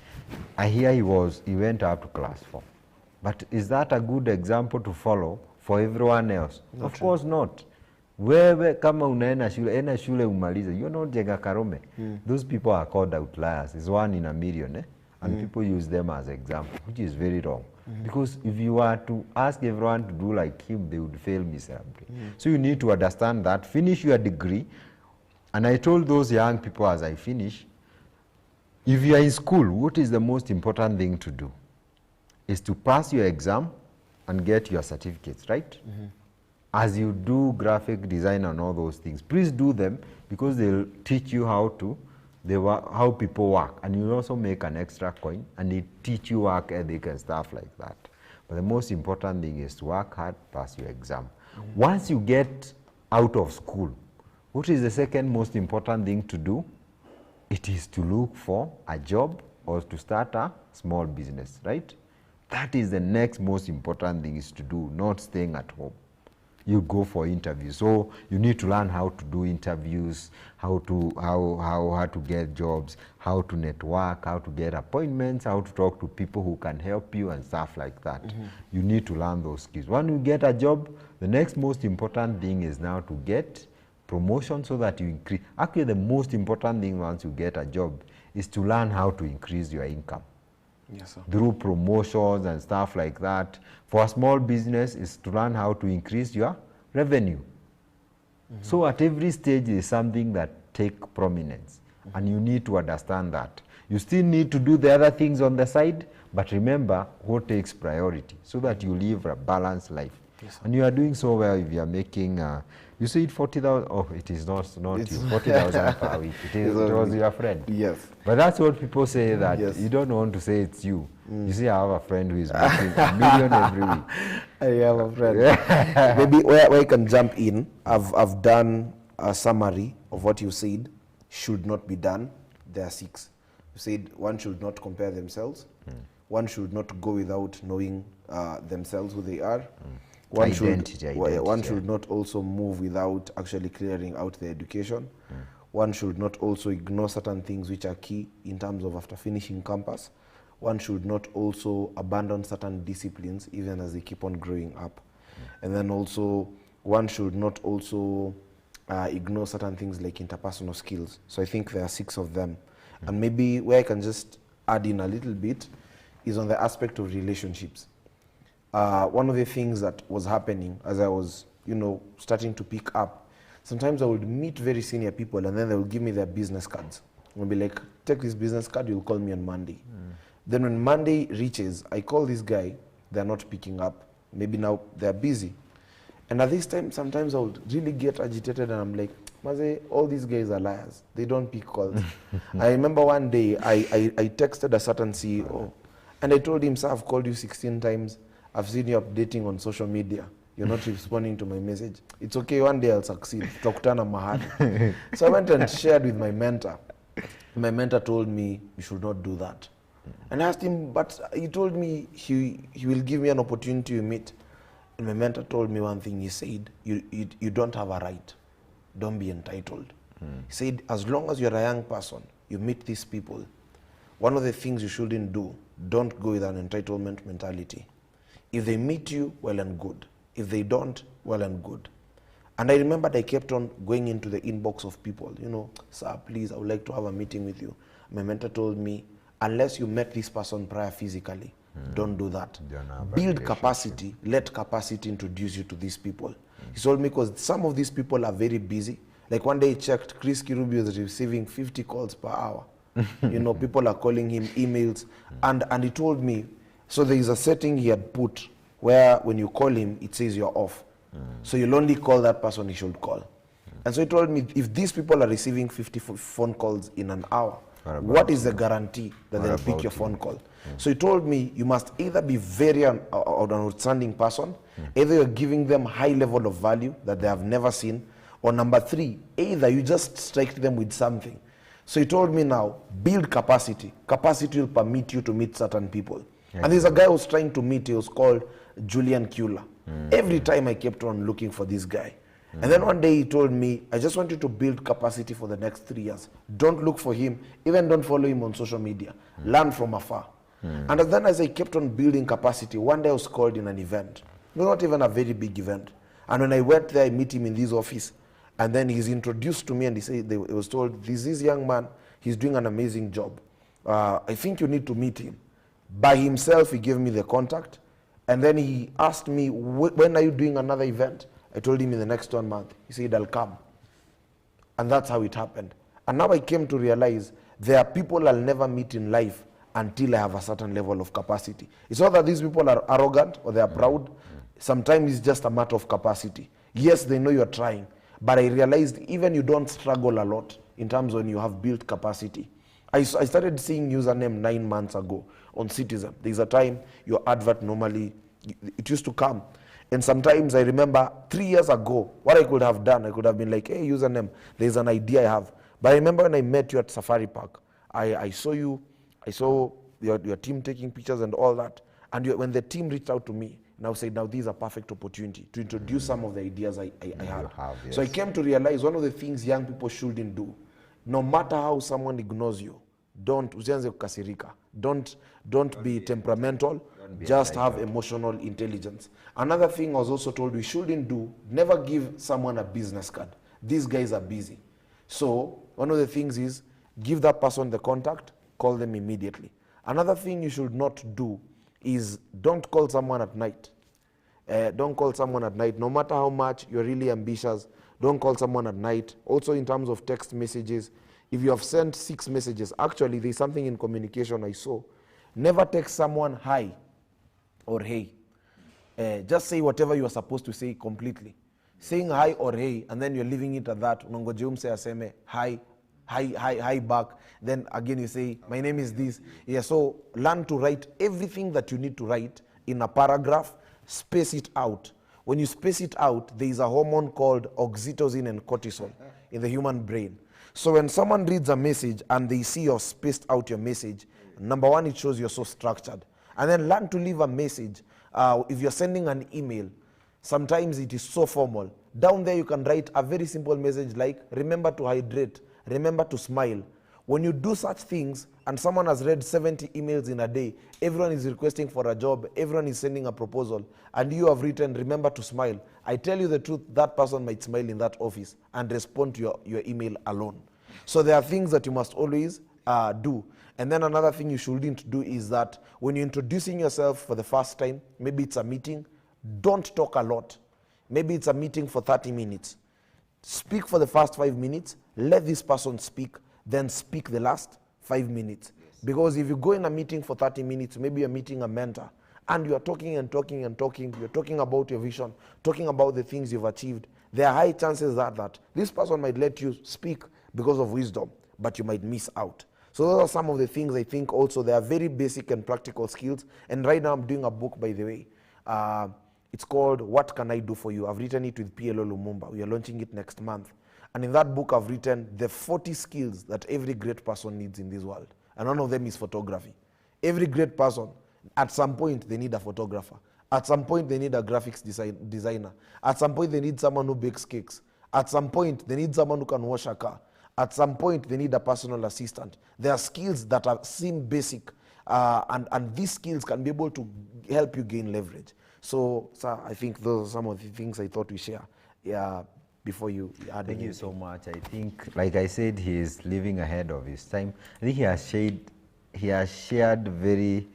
I hear he went up to class 4. But is that a good example to follow for everyone else? Of course not. Wewe kama unaenda shule umalize, you're not Jega Karume. Those people are called outliers. It's 1 in a million, eh? And people use them as example, which is very wrong. Because if you were to ask everyone to do like him, they would fail miserably. So you need to understand that, finish your degree. And I told those young people as I finish, if you are in school, what is the most important thing to do? Is to pass your exam and get your certificates, right? As you do graphic design and all those things, please do them, because they'll teach you how people work, and you'll also make an extra coin, and they teach you work ethic and stuff like that. But the most important thing is to work hard, pass your exam. Once you get out of school, what is the second most important thing to do? It is to look for a job or to start a small business, right? That is the next most important thing is to do, not staying at home. You go for interviews. So you need to learn how to do interviews, how to get jobs, how to network, how to get appointments, how to talk to people who can help you and stuff like that. You need to learn those skills. When you get a job, the next most important thing is now to get promotion so that you increase. Actually, the most important thing once you get a job is to learn how to increase your income. Yes, sir. Through promotions and stuff like that. For a small business is to learn how to increase your revenue. So at every stage is something that take prominence, and you need to understand that. You still need to do the other things on the side, but remember what takes priority so that you live a balanced life. Yes, sir. And you are doing so well if you are making, you said 40,000, oh, it is not you, 40,000 per week. It was your friend. Yes. But that's what people say, that Yes. you don't want to say it's you. You see, I have a friend who is making $1 million every week. I have a friend. Maybe where I can jump in, I've done a summary of what you said should not be done. There are 6. You said one should not compare themselves. One should not go without knowing themselves, who they are. One should not also move without actually clearing out their education. One should not also ignore certain things which are key in terms of after finishing campus. One should not also abandon certain disciplines even as they keep on growing up. And then also, one should not also ignore certain things like interpersonal skills. So I think there are 6 of them. And maybe where I can just add in a little bit is on the aspect of relationships. One of the things that was happening as I was, starting to pick up, sometimes I would meet very senior people and then they would give me their business cards. I'll be like, take this business card, you'll call me on Monday. Then when Monday reaches, I call this guy, they're not picking up. Maybe now they're busy. And at this time, sometimes I would really get agitated and I'm like, Maze, all these guys are liars. They don't pick calls. I remember one day I texted a certain CEO and I told him, sir, I've called you 16 times. I've seen you updating on social media. You're not responding to my message. It's okay, one day I'll succeed. Tutakutana mahali. So I went and shared with my mentor. My mentor told me, you should not do that. And I asked him, but he told me he will give me an opportunity to meet. And my mentor told me one thing. He said, you don't have a right. Don't be entitled. He said, as long as you're a young person, you meet these people, one of the things you shouldn't do, don't go with an entitlement mentality. If they meet you, well and good. If they don't, well and good. And I remembered I kept on going into the inbox of people, sir, please, I would like to have a meeting with you. My mentor told me, unless you met this person prior physically, don't do that. Build capacity. Let capacity introduce you to these people. He told me because some of these people are very busy. Like one day he checked, Chris Kirubi was receiving 50 calls per hour. People are calling him, emails. And he told me, so there is a setting he had put where when you call him, it says you're off. So you'll only call that person he should call. And so he told me, if these people are receiving 50 phone calls in an hour, what is the guarantee that they'll pick your phone call? So he told me, you must either be very an outstanding person, either you're giving them high level of value that they have never seen, or number 3, either you just strike them with something. So he told me now, build capacity. Capacity will permit you to meet certain people. Yeah. And there's a guy who was trying to meet, he was called Julian Kula. Every time I kept on looking for this guy. And then one day he told me, I just want you to build capacity for the next 3 years. Don't look for him. Even don't follow him on social media. Learn from afar. And then as I kept on building capacity, one day I was called in an event. It was not even a very big event. And when I went there, I meet him in this office. And then he's introduced to me and he was told, this is young man, he's doing an amazing job. I think you need to meet him. By himself, he gave me the contact. And then he asked me, when are you doing another event? I told him in the next 1 month. He said, I'll come. And that's how it happened. And now I came to realize there are people I'll never meet in life until I have a certain level of capacity. It's not that these people are arrogant or they are proud. Sometimes it's just a matter of capacity. Yes, they know you're trying. But I realized even you don't struggle a lot in terms when you have built capacity. I started seeing username 9 months ago on Citizen. There's a time your advert normally It used to come. And sometimes I remember 3 years ago, what I could have done, I could have been like, hey, username, there's an idea I have. But I remember when I met you at Safari Park, I saw you, I saw your team taking pictures and all that. And when the team reached out to me, now said, now this is a perfect opportunity to introduce some of the ideas I had. Yes. So I came to realize one of the things young people shouldn't do, no matter how someone ignores you, usianze kukasirika. Don't be temperamental, just have emotional intelligence. Another thing I was also told we shouldn't do, never give someone a business card. These guys are busy. So one of the things is, give that person the contact, call them immediately. Another thing you should not do is don't call someone at night. Don't call someone at night, no matter how much you're really ambitious. Don't call someone at night. Also in terms of text messages, if you have sent 6 messages, actually there's something in communication I saw. Never text someone hi or hey. Just say whatever you are supposed to say completely. Saying hi or hey, and then you're leaving it at that. Unangoje umse aseme hi back. Then again you say, my name is this. Yeah, so learn to write everything that you need to write in a paragraph, space it out. When you space it out, there is a hormone called oxytocin and cortisol in the human brain. So when someone reads a message and they see you've spaced out your message, number one, it shows you're so structured. And then learn to leave a message. If you're sending an email, sometimes it is so formal. Down there you can write a very simple message like, remember to hydrate, remember to smile. When you do such things and someone has read 70 emails in a day, everyone is requesting for a job, everyone is sending a proposal, and you have written, remember to smile. I tell you the truth, that person might smile in that office and respond to your email alone. So there are things that you must always do. And then another thing you shouldn't do is that when you're introducing yourself for the first time, maybe it's a meeting, don't talk a lot. Maybe it's a meeting for 30 minutes. Speak for the first 5 minutes, let this person speak, then speak the last 5 minutes. Yes. Because if you go in a meeting for 30 minutes, maybe you're meeting a mentor, and you're talking and talking and talking, you're talking about your vision, talking about the things you've achieved, there are high chances that this person might let you speak because of wisdom, but you might miss out. So those are some of the things I think also they are very basic and practical skills. And right now I'm doing a book, by the way. It's called What Can I Do For You? I've written it with PLO Lumumba. We are launching it next month. And in that book I've written the 40 skills that every great person needs in this world. And one of them is photography. Every great person, at some point they need a photographer. At some point they need a graphics designer. At some point they need someone who bakes cakes. At some point they need someone who can wash a car. At some point they need a personal assistant. There are skills that seem basic, and these skills can be able to help you gain leverage. So I think those are some of the things I thought we share. Yeah, before you add Thank anything. you so much. I think, like I said, he is living ahead of his time. I think he has shared very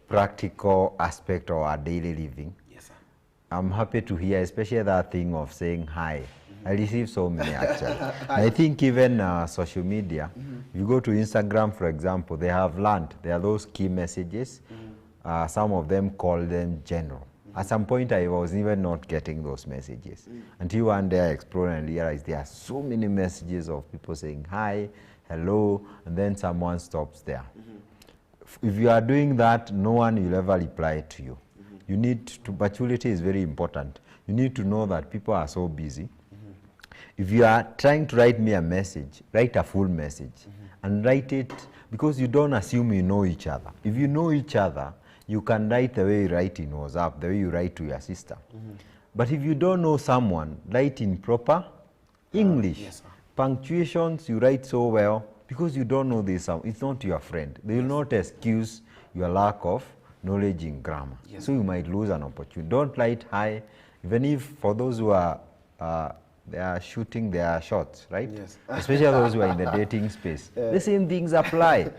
practical aspect of our daily living. Yes, sir. I'm happy to hear, especially that thing of saying hi. I receive so many actually. I think even social media, if you go to Instagram, for example, they have learned, there are those key messages. Some of them call them general. At some point, I was even not getting those messages. Until one day I explored and realized there are so many messages of people saying hi, hello, and then someone stops there. If you are doing that, no one will ever reply to you. You need to, maturity is very important. You need to know that people are so busy. If you are trying to write me a message, write a full message and write it, because you don't assume you know each other. If you know each other, you can write the way you write in WhatsApp, the way you write to your sister. But if you don't know someone, write in proper English. Yes, sir. Punctuations, you write so well because you don't know this. It's not your friend. They will not excuse your lack of knowledge in grammar. Yes. So you might lose an opportunity. Don't write hi, even if for those who are they are shooting their shots, right? Yes. Especially those who are in the dating space. The same things apply.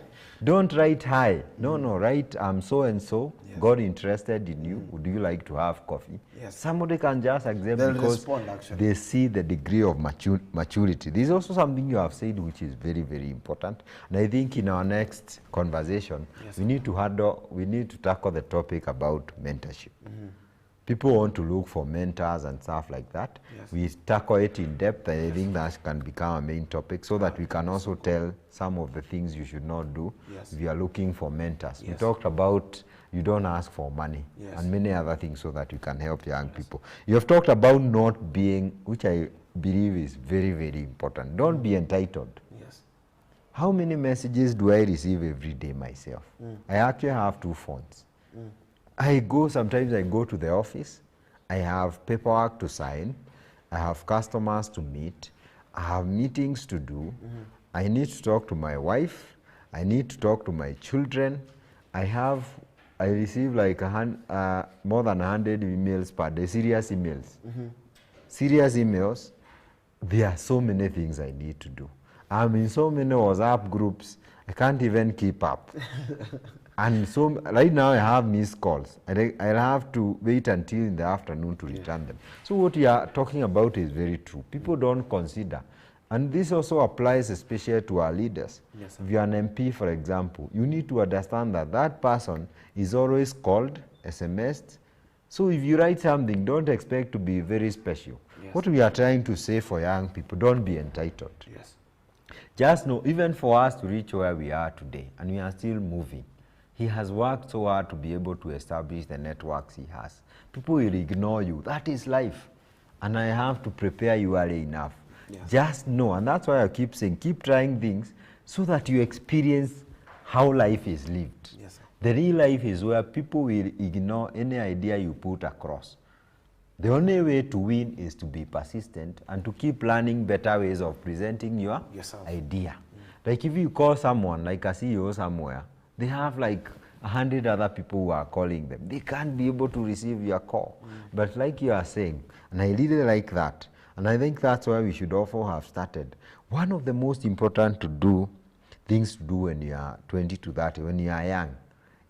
Don't write hi. No, write I'm so and so. Yes. God interested in you. Would you like to have coffee? Yes. Somebody can just accept They'll because respond, actually. they see the degree of maturity. This is also something you have said which is very, very important. And I think in our next conversation, Yes, we need to tackle the topic about mentorship. People want to look for mentors and stuff like that. Yes. We tackle it in depth, and I think that can become a main topic so that we can also tell some of the things you should not do Yes. if you are looking for mentors. Yes. We talked about you don't ask for money, Yes. and many other things so that you can help young people. You have talked about not being, which I believe is very, very important. Don't be entitled. Yes. How many messages do I receive every day myself? I actually have 2 phones. Sometimes I go to the office, I have paperwork to sign, I have customers to meet, I have meetings to do, I need to talk to my wife, I need to talk to my children. I receive like more than 100 emails per day, serious emails. Serious emails, there are so many things I need to do. I'm in so many WhatsApp groups, I can't even keep up. And so right now I have missed calls. I'll have to wait until in the afternoon to return them. So what you are talking about is very true. People don't consider. And this also applies especially to our leaders. Yes, sir. If you're an MP, for example, you need to understand that that person is always called, SMS'd. So if you write something, don't expect to be very special. Yes. What we are trying to say for young people, don't be entitled. Yes. Just know, even for us to reach where we are today, and we are still moving, he has worked so hard to be able to establish the networks he has. People will ignore you. That is life. And I have to prepare you early enough. Yes. Just know, and that's why I keep saying, keep trying things so that you experience how life is lived. Yes, sir. The real life is where people will ignore any idea you put across. The only way to win is to be persistent and to keep learning better ways of presenting your Yourself. idea. Like if you call someone, like a CEO somewhere, they have like 100 other people who are calling them. They can't be able to receive your call. But like you are saying, and I really like that, and I think that's why we should also have started. One of the most important things to do when you are 20 to 30, when you are young,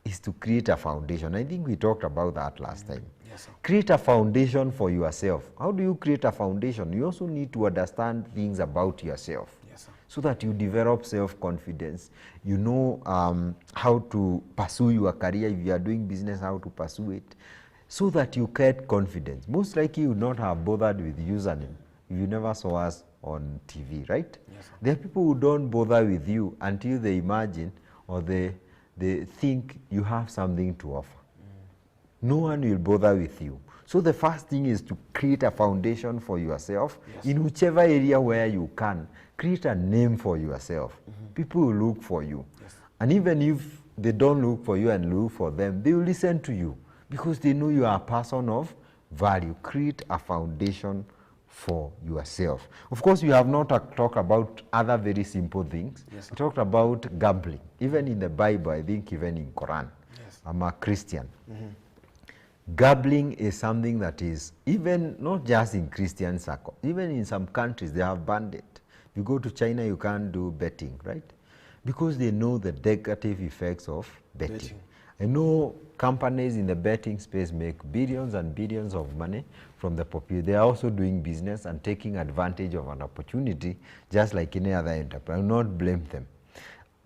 is to create a foundation. I think we talked about that last time. Yes, sir. Create a foundation for yourself. How do you create a foundation? You also need to understand things about yourself. Yes, sir. So that you develop self-confidence. You know how to pursue your career. If you are doing business, how to pursue it. So that you get confidence. Most likely you would not have bothered with username if you never saw us on TV, right? Yes, sir. There are people who don't bother with you until they imagine or they think you have something to offer. No one will bother with you. So the first thing is to create a foundation for yourself. Yes. In whichever area where you can. Create a name for yourself. People will look for you. Yes. And even if they don't look for you and look for them, they will listen to you because they know you are a person of value. Create a foundation for yourself. Of course, we have not talked about other very simple things. Yes, We talked about gambling. Even in the Bible, I think even in Quran. Yes. I'm a Christian. Gambling is something that is, even not just in Christian circles, even in some countries they have banned it. If you go to China, you can't do betting, right? Because they know the negative effects of betting. I know companies in the betting space make billions and billions of money from the population. They are also doing business and taking advantage of an opportunity just like any other enterprise. I will not blame them.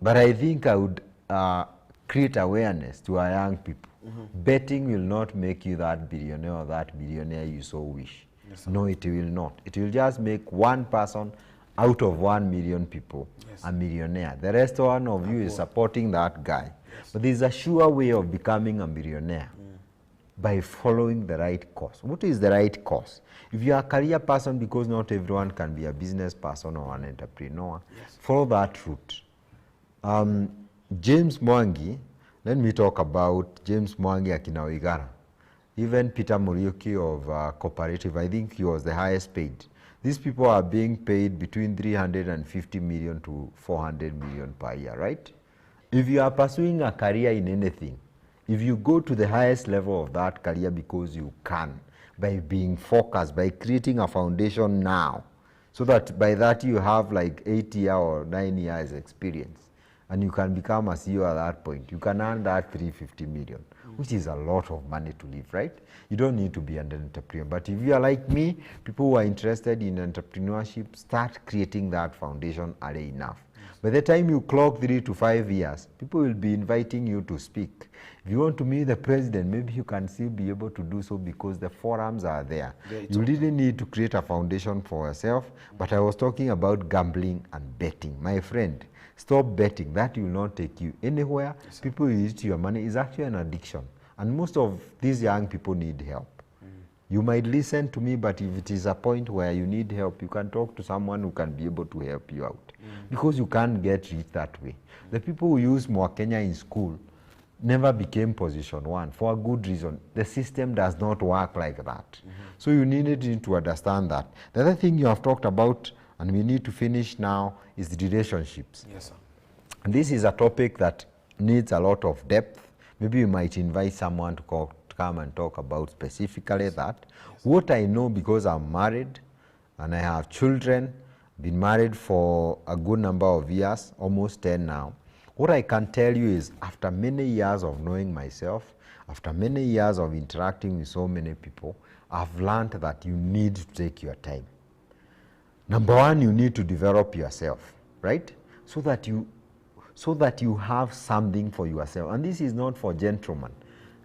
But I think I would create awareness to our young people. Betting will not make you that billionaire or that billionaire you so wish. Yes, sir. No, it will not. It will just make one person out of 1 million people Yes. a millionaire. The rest one of you is supporting that guy. Yes. But there's a sure way of becoming a millionaire by following the right course. What is the right course? If you are a career person, because not everyone can be a business person or an entrepreneur, Yes. follow that route. James Mwangi, let me talk about James Mwangi Akinaoigara. Even Peter Muriuki of Cooperative, I think he was the highest paid. These people are being paid between 350 million to 400 million per year, right? If you are pursuing a career in anything, if you go to the highest level of that career because you can, by being focused, by creating a foundation now, so that by that you have like 8 years or 9 years experience, and you can become a CEO at that point, you can earn that 350 million, which is a lot of money to live, right? You don't need to be an entrepreneur. But if you are like me, people who are interested in entrepreneurship, start creating that foundation early enough. By the time you clock 3 to 5 years, people will be inviting you to speak. If you want to meet the president, maybe you can still be able to do so because the forums are there. You really need to create a foundation for yourself. But I was talking about gambling and betting. My friend, stop betting. That will not take you anywhere. Yes, people use your money. It's actually an addiction. And most of these young people need help. You might listen to me, but if it is a point where you need help, you can talk to someone who can be able to help you out. Because you can't get rich that way. The people who use Kenya in school never became position 1 for a good reason. The system does not work like that. So you need to understand that. The other thing you have talked about, and we need to finish now, is the relationships. Yes, sir. And this is a topic that needs a lot of depth. Maybe you might invite someone to come and talk about specifically that. Yes. What I know, because I'm married and I have children, been married for a good number of years, almost 10 now. What I can tell you is, after many years of knowing myself, after many years of interacting with so many people, I've learned that you need to take your time. Number 1, you need to develop yourself, right? So that you have something for yourself. And this is not for gentlemen.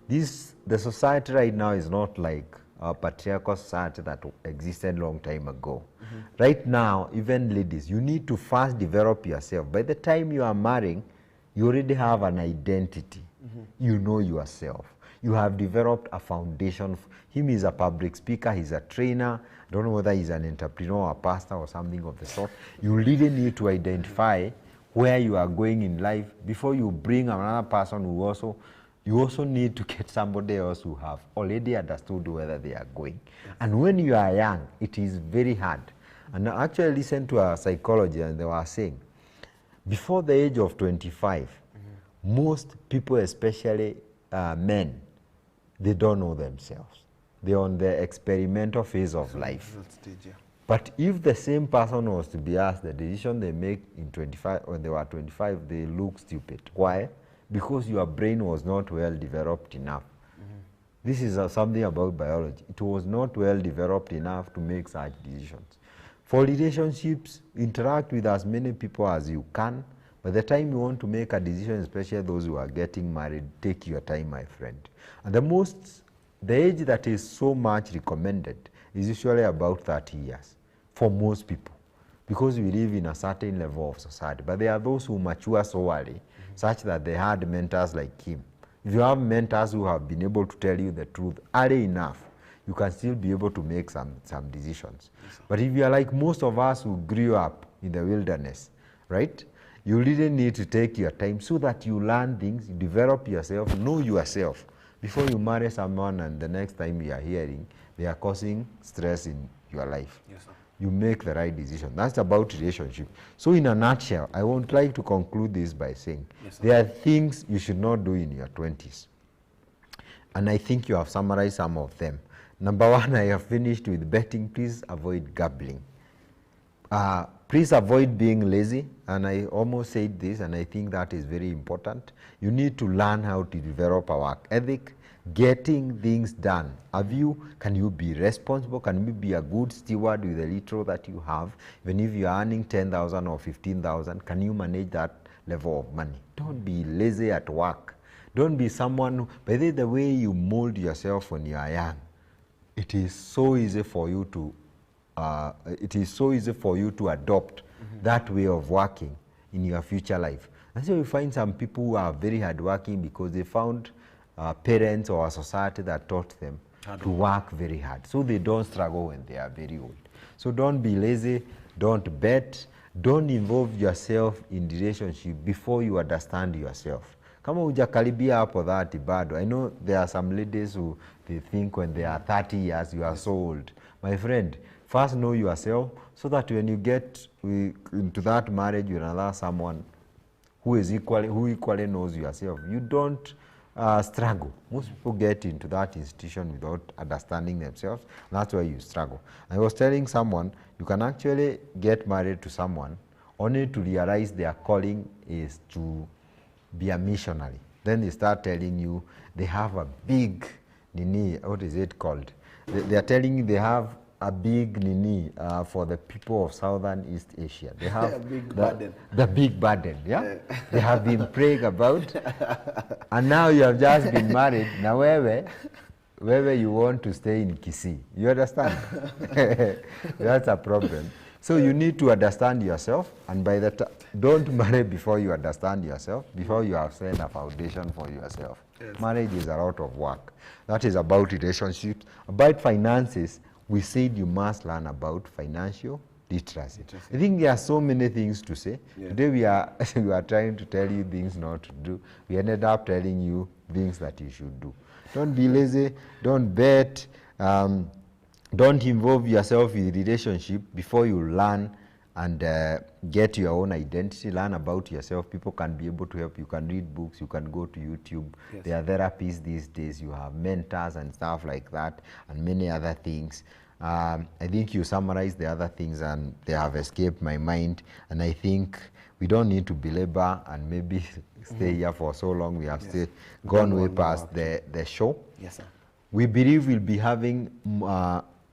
The society right now is not like a patriarchal society that existed long time ago. Right now, even ladies, you need to first develop yourself. By the time you are marrying, you already have an identity. You know yourself. You have developed a foundation. Him is a public speaker, he's a trainer. I don't know whether he's an entrepreneur or a pastor or something of the sort. You really need to identify where you are going in life before you bring another person who you also need to get somebody else who have already understood whether they are going. And when you are young, it is very hard. And I actually listened to a psychologist, and they were saying, before the age of 25, most people, especially men, they don't know themselves. They're on the experimental phase of life. But if the same person was to be asked the decision they make in 25, when they were 25, they look stupid. Why? Because your brain was not well developed enough. This is something about biology. It was not well developed enough to make such decisions. For relationships, interact with as many people as you can. By the time you want to make a decision, especially those who are getting married, take your time, my friend. And the age that is so much recommended is usually about 30 years for most people, because we live in a certain level of society. But there are those who mature so early, such that they had mentors like him. If you have mentors who have been able to tell you the truth early enough, you can still be able to make some decisions. Yes, but if you are like most of us who grew up in the wilderness, right? You really need to take your time so that you learn things, you develop yourself, know yourself, before you marry someone and the next time you are hearing, they are causing stress in your life. Yes, sir. You make the right decision. That's about relationship. So in a nutshell, I would like to conclude this by saying, yes, there are things you should not do in your 20s. And I think you have summarized some of them. Number 1, I have finished with betting. Please avoid gambling. Please avoid being lazy. And I almost said this, and I think that is very important. You need to learn how to develop a work ethic, getting things done. Can you be responsible? Can you be a good steward with the little that you have? Even if you are earning 10,000 or 15,000, can you manage that level of money? Don't be lazy at work. Don't be someone who, by the way you mold yourself when you are young, it is so easy for you to adopt that way of working in your future life. And so you find some people who are very hardworking because they found parents or a society that taught them to work very hard, so they don't struggle when they are very old. So don't be lazy, don't bet, don't involve yourself in relationship before you understand yourself. Kama hujakaribia hapo 30 bado. I know there are some ladies who they think when they are 30 years you are so old. My friend, first know yourself so that when you get into that marriage with another someone who equally knows yourself, you don't struggle. Most people get into that institution without understanding themselves. That's why you struggle. I was telling someone, you can actually get married to someone only to realize their calling is to be a missionary. Then they start telling you they have a big, what is it called? They are telling you they have a big nini for the people of Southern East Asia. They have A big burden. The big burden, yeah? They have been praying about, and now you have just been married. Now wherever you want to stay in Kisii, you understand? That's a problem. So you need to understand yourself, and by the time, don't marry before you understand yourself, before you have set a foundation for yourself. Yes. Marriage is a lot of work. That is about relationships. About finances, we said you must learn about financial literacy. I think there are so many things to say. Yeah. Today we are trying to tell you things not to do. We ended up telling you things that you should do. Don't be lazy, don't bet, don't involve yourself in relationship before you learn and get your own identity, learn about yourself. People can be able to help. You can read books, you can go to YouTube. Yes. There are therapists these days, you have mentors and stuff like that, and many other things. I think you summarized the other things and they have escaped my mind, and I think we don't need to belabor and maybe stay here for so long. We have still gone way past the show. Yes, sir. We believe we'll be having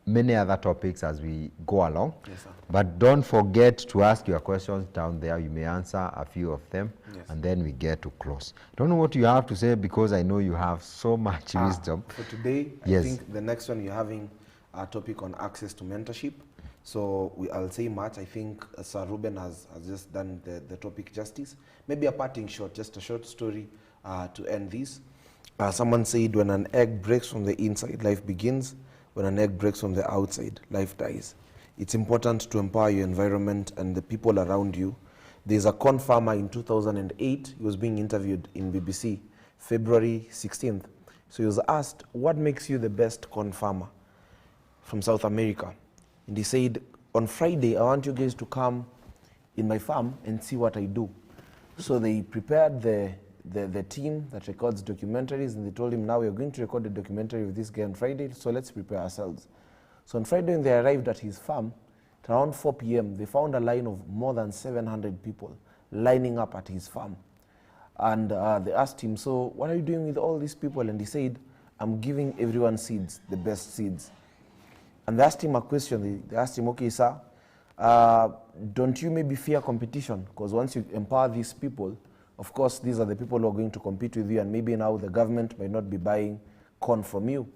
many other topics as we go along. Yes, sir. But don't forget to ask your questions down there. You may answer a few of them, and then we get to close. Don't know what you have to say, because I know you have so much wisdom. For today, I think the next one you're having a topic on access to mentorship. So I'll say much. I think Sir Reuben has just done the topic justice. Maybe a parting shot, just a short story to end this. Someone said, when an egg breaks from the inside, life begins. When an egg breaks from the outside, life dies. It's important to empower your environment and the people around you. There's a corn farmer in 2008. He was being interviewed in BBC, February 16th. So he was asked, what makes you the best corn farmer from South America? And he said, on Friday, I want you guys to come in my farm and see what I do. So they prepared the team that records documentaries, and they told him, now we're going to record a documentary of this guy on Friday, so let's prepare ourselves. So on Friday, when they arrived at his farm, at around 4 p.m., they found a line of more than 700 people lining up at his farm. And they asked him, so what are you doing with all these people? And he said, I'm giving everyone seeds, the best seeds. And they asked him a question. They asked him, okay, sir, don't you maybe fear competition? Because once you empower these people, of course, these are the people who are going to compete with you, and maybe now the government might not be buying corn from you.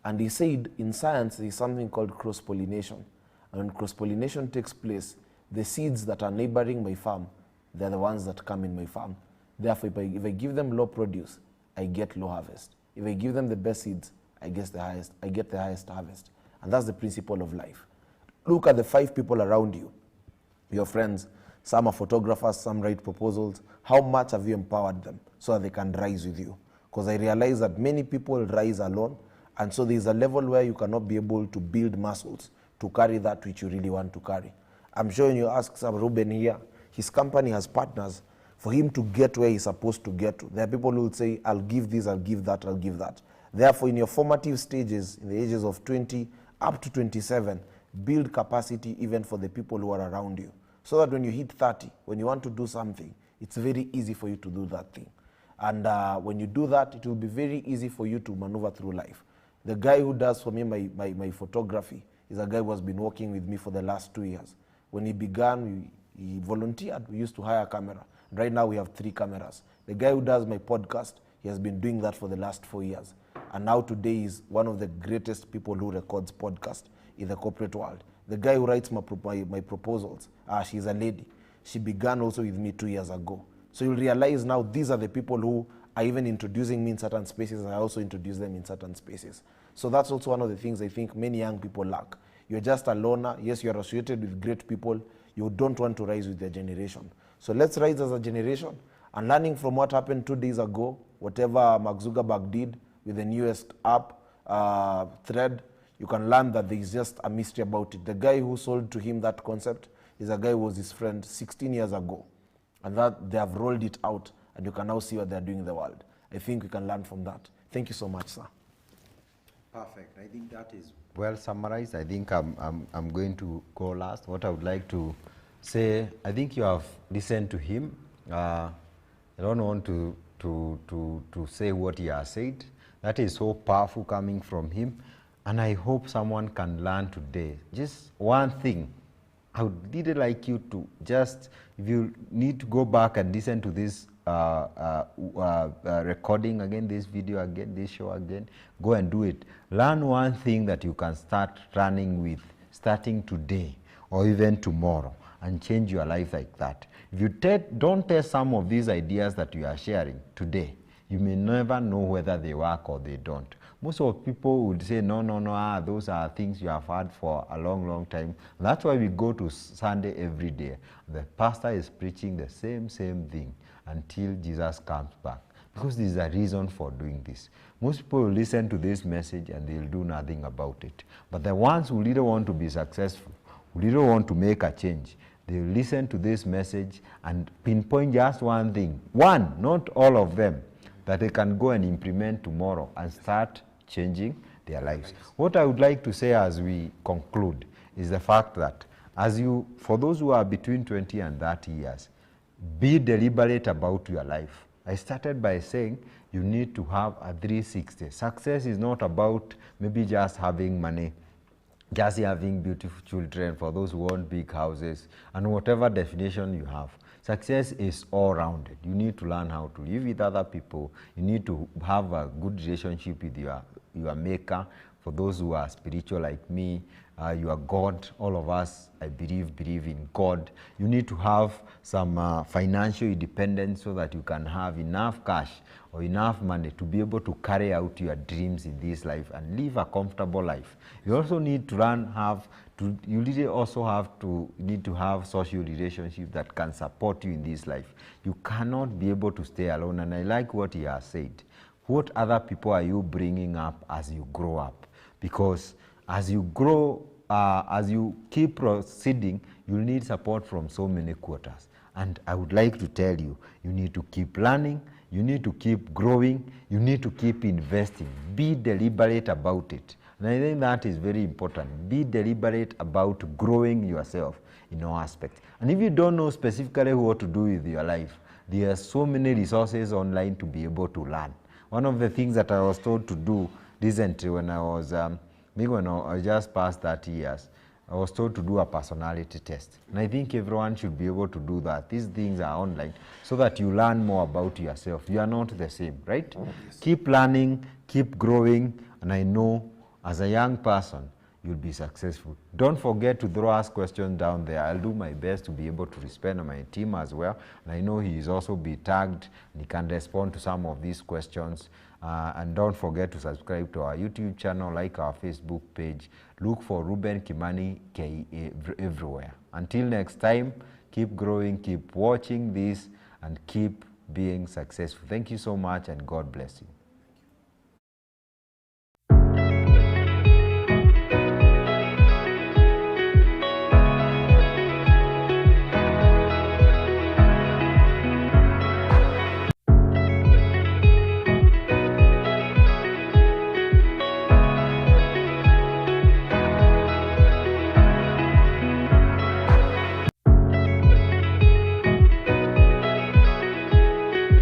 And he said, in science, there is something called cross-pollination. And when cross-pollination takes place, the seeds that are neighboring my farm, they're the ones that come in my farm. Therefore, if I give them low produce, I get low harvest. If I give them the best seeds, I get the highest harvest. And that's the principle of life. Look at the 5 people around you, your friends. Some are photographers, some write proposals. How much have you empowered them so that they can rise with you? Because I realize that many people rise alone, and so there's a level where you cannot be able to build muscles to carry that which you really want to carry. I'm sure when you ask Sir Reuben here, his company has partners. For him to get where he's supposed to get to, there are people who will say, I'll give this, I'll give that, I'll give that. Therefore, in your formative stages, in the ages of 20 up to 27, build capacity even for the people who are around you. So that when you hit 30, when you want to do something, it's very easy for you to do that thing. And when you do that, it will be very easy for you to maneuver through life. The guy who does for me my photography is a guy who has been working with me for the last 2 years. When he began, he volunteered. We used to hire a camera. Right now we have 3 cameras. The guy who does my podcast, he has been doing that for the last 4 years. And now today he's one of the greatest people who records podcasts in the corporate world. The guy who writes my proposals, she's a lady. She began also with me 2 years ago. So you'll realize now these are the people who are even introducing me in certain spaces, and I also introduce them in certain spaces. So that's also one of the things I think many young people lack. You're just a loner. Yes, you're associated with great people. You don't want to rise with their generation. So let's rise as a generation, and learning from what happened 2 days ago, whatever Mark Zuckerberg did with the newest app, Thread, you can learn that there is just a mystery about it. The guy who sold to him that concept is a guy who was his friend 16 years ago. And that they have rolled it out, and you can now see what they're doing in the world. I think we can learn from that. Thank you so much, sir. Perfect. I think that is well summarized. I think I'm going to go last. What I would like to say, I think you have listened to him. I don't want to say what he has said. That is so powerful coming from him. And I hope someone can learn today. Just one thing. I would really like you to just, if you need to go back and listen to this recording again, this video again, this show again, go and do it. Learn one thing that you can start running with, starting today or even tomorrow, and change your life like that. If you don't test some of these ideas that you are sharing today, you may never know whether they work or they don't. Most of people would say, no, those are things you have had for a long, long time. That's why we go to Sunday every day. The pastor is preaching the same thing until Jesus comes back. Because there's a reason for doing this. Most people will listen to this message and they'll do nothing about it. But the ones who really want to be successful, who really want to make a change, they will listen to this message and pinpoint just one thing. One, not all of them, that they can go and implement tomorrow and start changing their lives. What I would like to say as we conclude is the fact that for those who are between 20 and 30 years, be deliberate about your life. I started by saying you need to have a 360. Success is not about maybe just having money, just having beautiful children, for those who want big houses, and whatever definition you have. Success is all-rounded. You need to learn how to live with other people. You need to have a good relationship with your maker. For those who are spiritual like me, your God, all of us, I believe in God. You need to have some financial independence so that you can have enough cash or enough money to be able to carry out your dreams in this life and live a comfortable life. You also need to need to have social relationships that can support you in this life. You cannot be able to stay alone, and I like what he has said. What other people are you bringing up as you grow up? Because as you grow, as you keep proceeding, you'll need support from so many quarters. And I would like to tell you, you need to keep learning, you need to keep growing, you need to keep investing. Be deliberate about it. And I think that is very important. Be deliberate about growing yourself in all aspects. And if you don't know specifically what to do with your life, there are so many resources online to be able to learn. One of the things that I was told to do recently when I was, when I just passed 30 years, I was told to do a personality test. And I think everyone should be able to do that. These things are online so that you learn more about yourself. You are not the same, right? Yes. Keep learning, keep growing, and I know as a young person, you'll be successful. Don't forget to throw us questions down there. I'll do my best to be able to respond on my team as well. And I know he is also be tagged and he can respond to some of these questions. And don't forget to subscribe to our YouTube channel, like our Facebook page. Look for Reuben Kimani KE everywhere. Until next time, keep growing, keep watching this, and keep being successful. Thank you so much, and God bless you.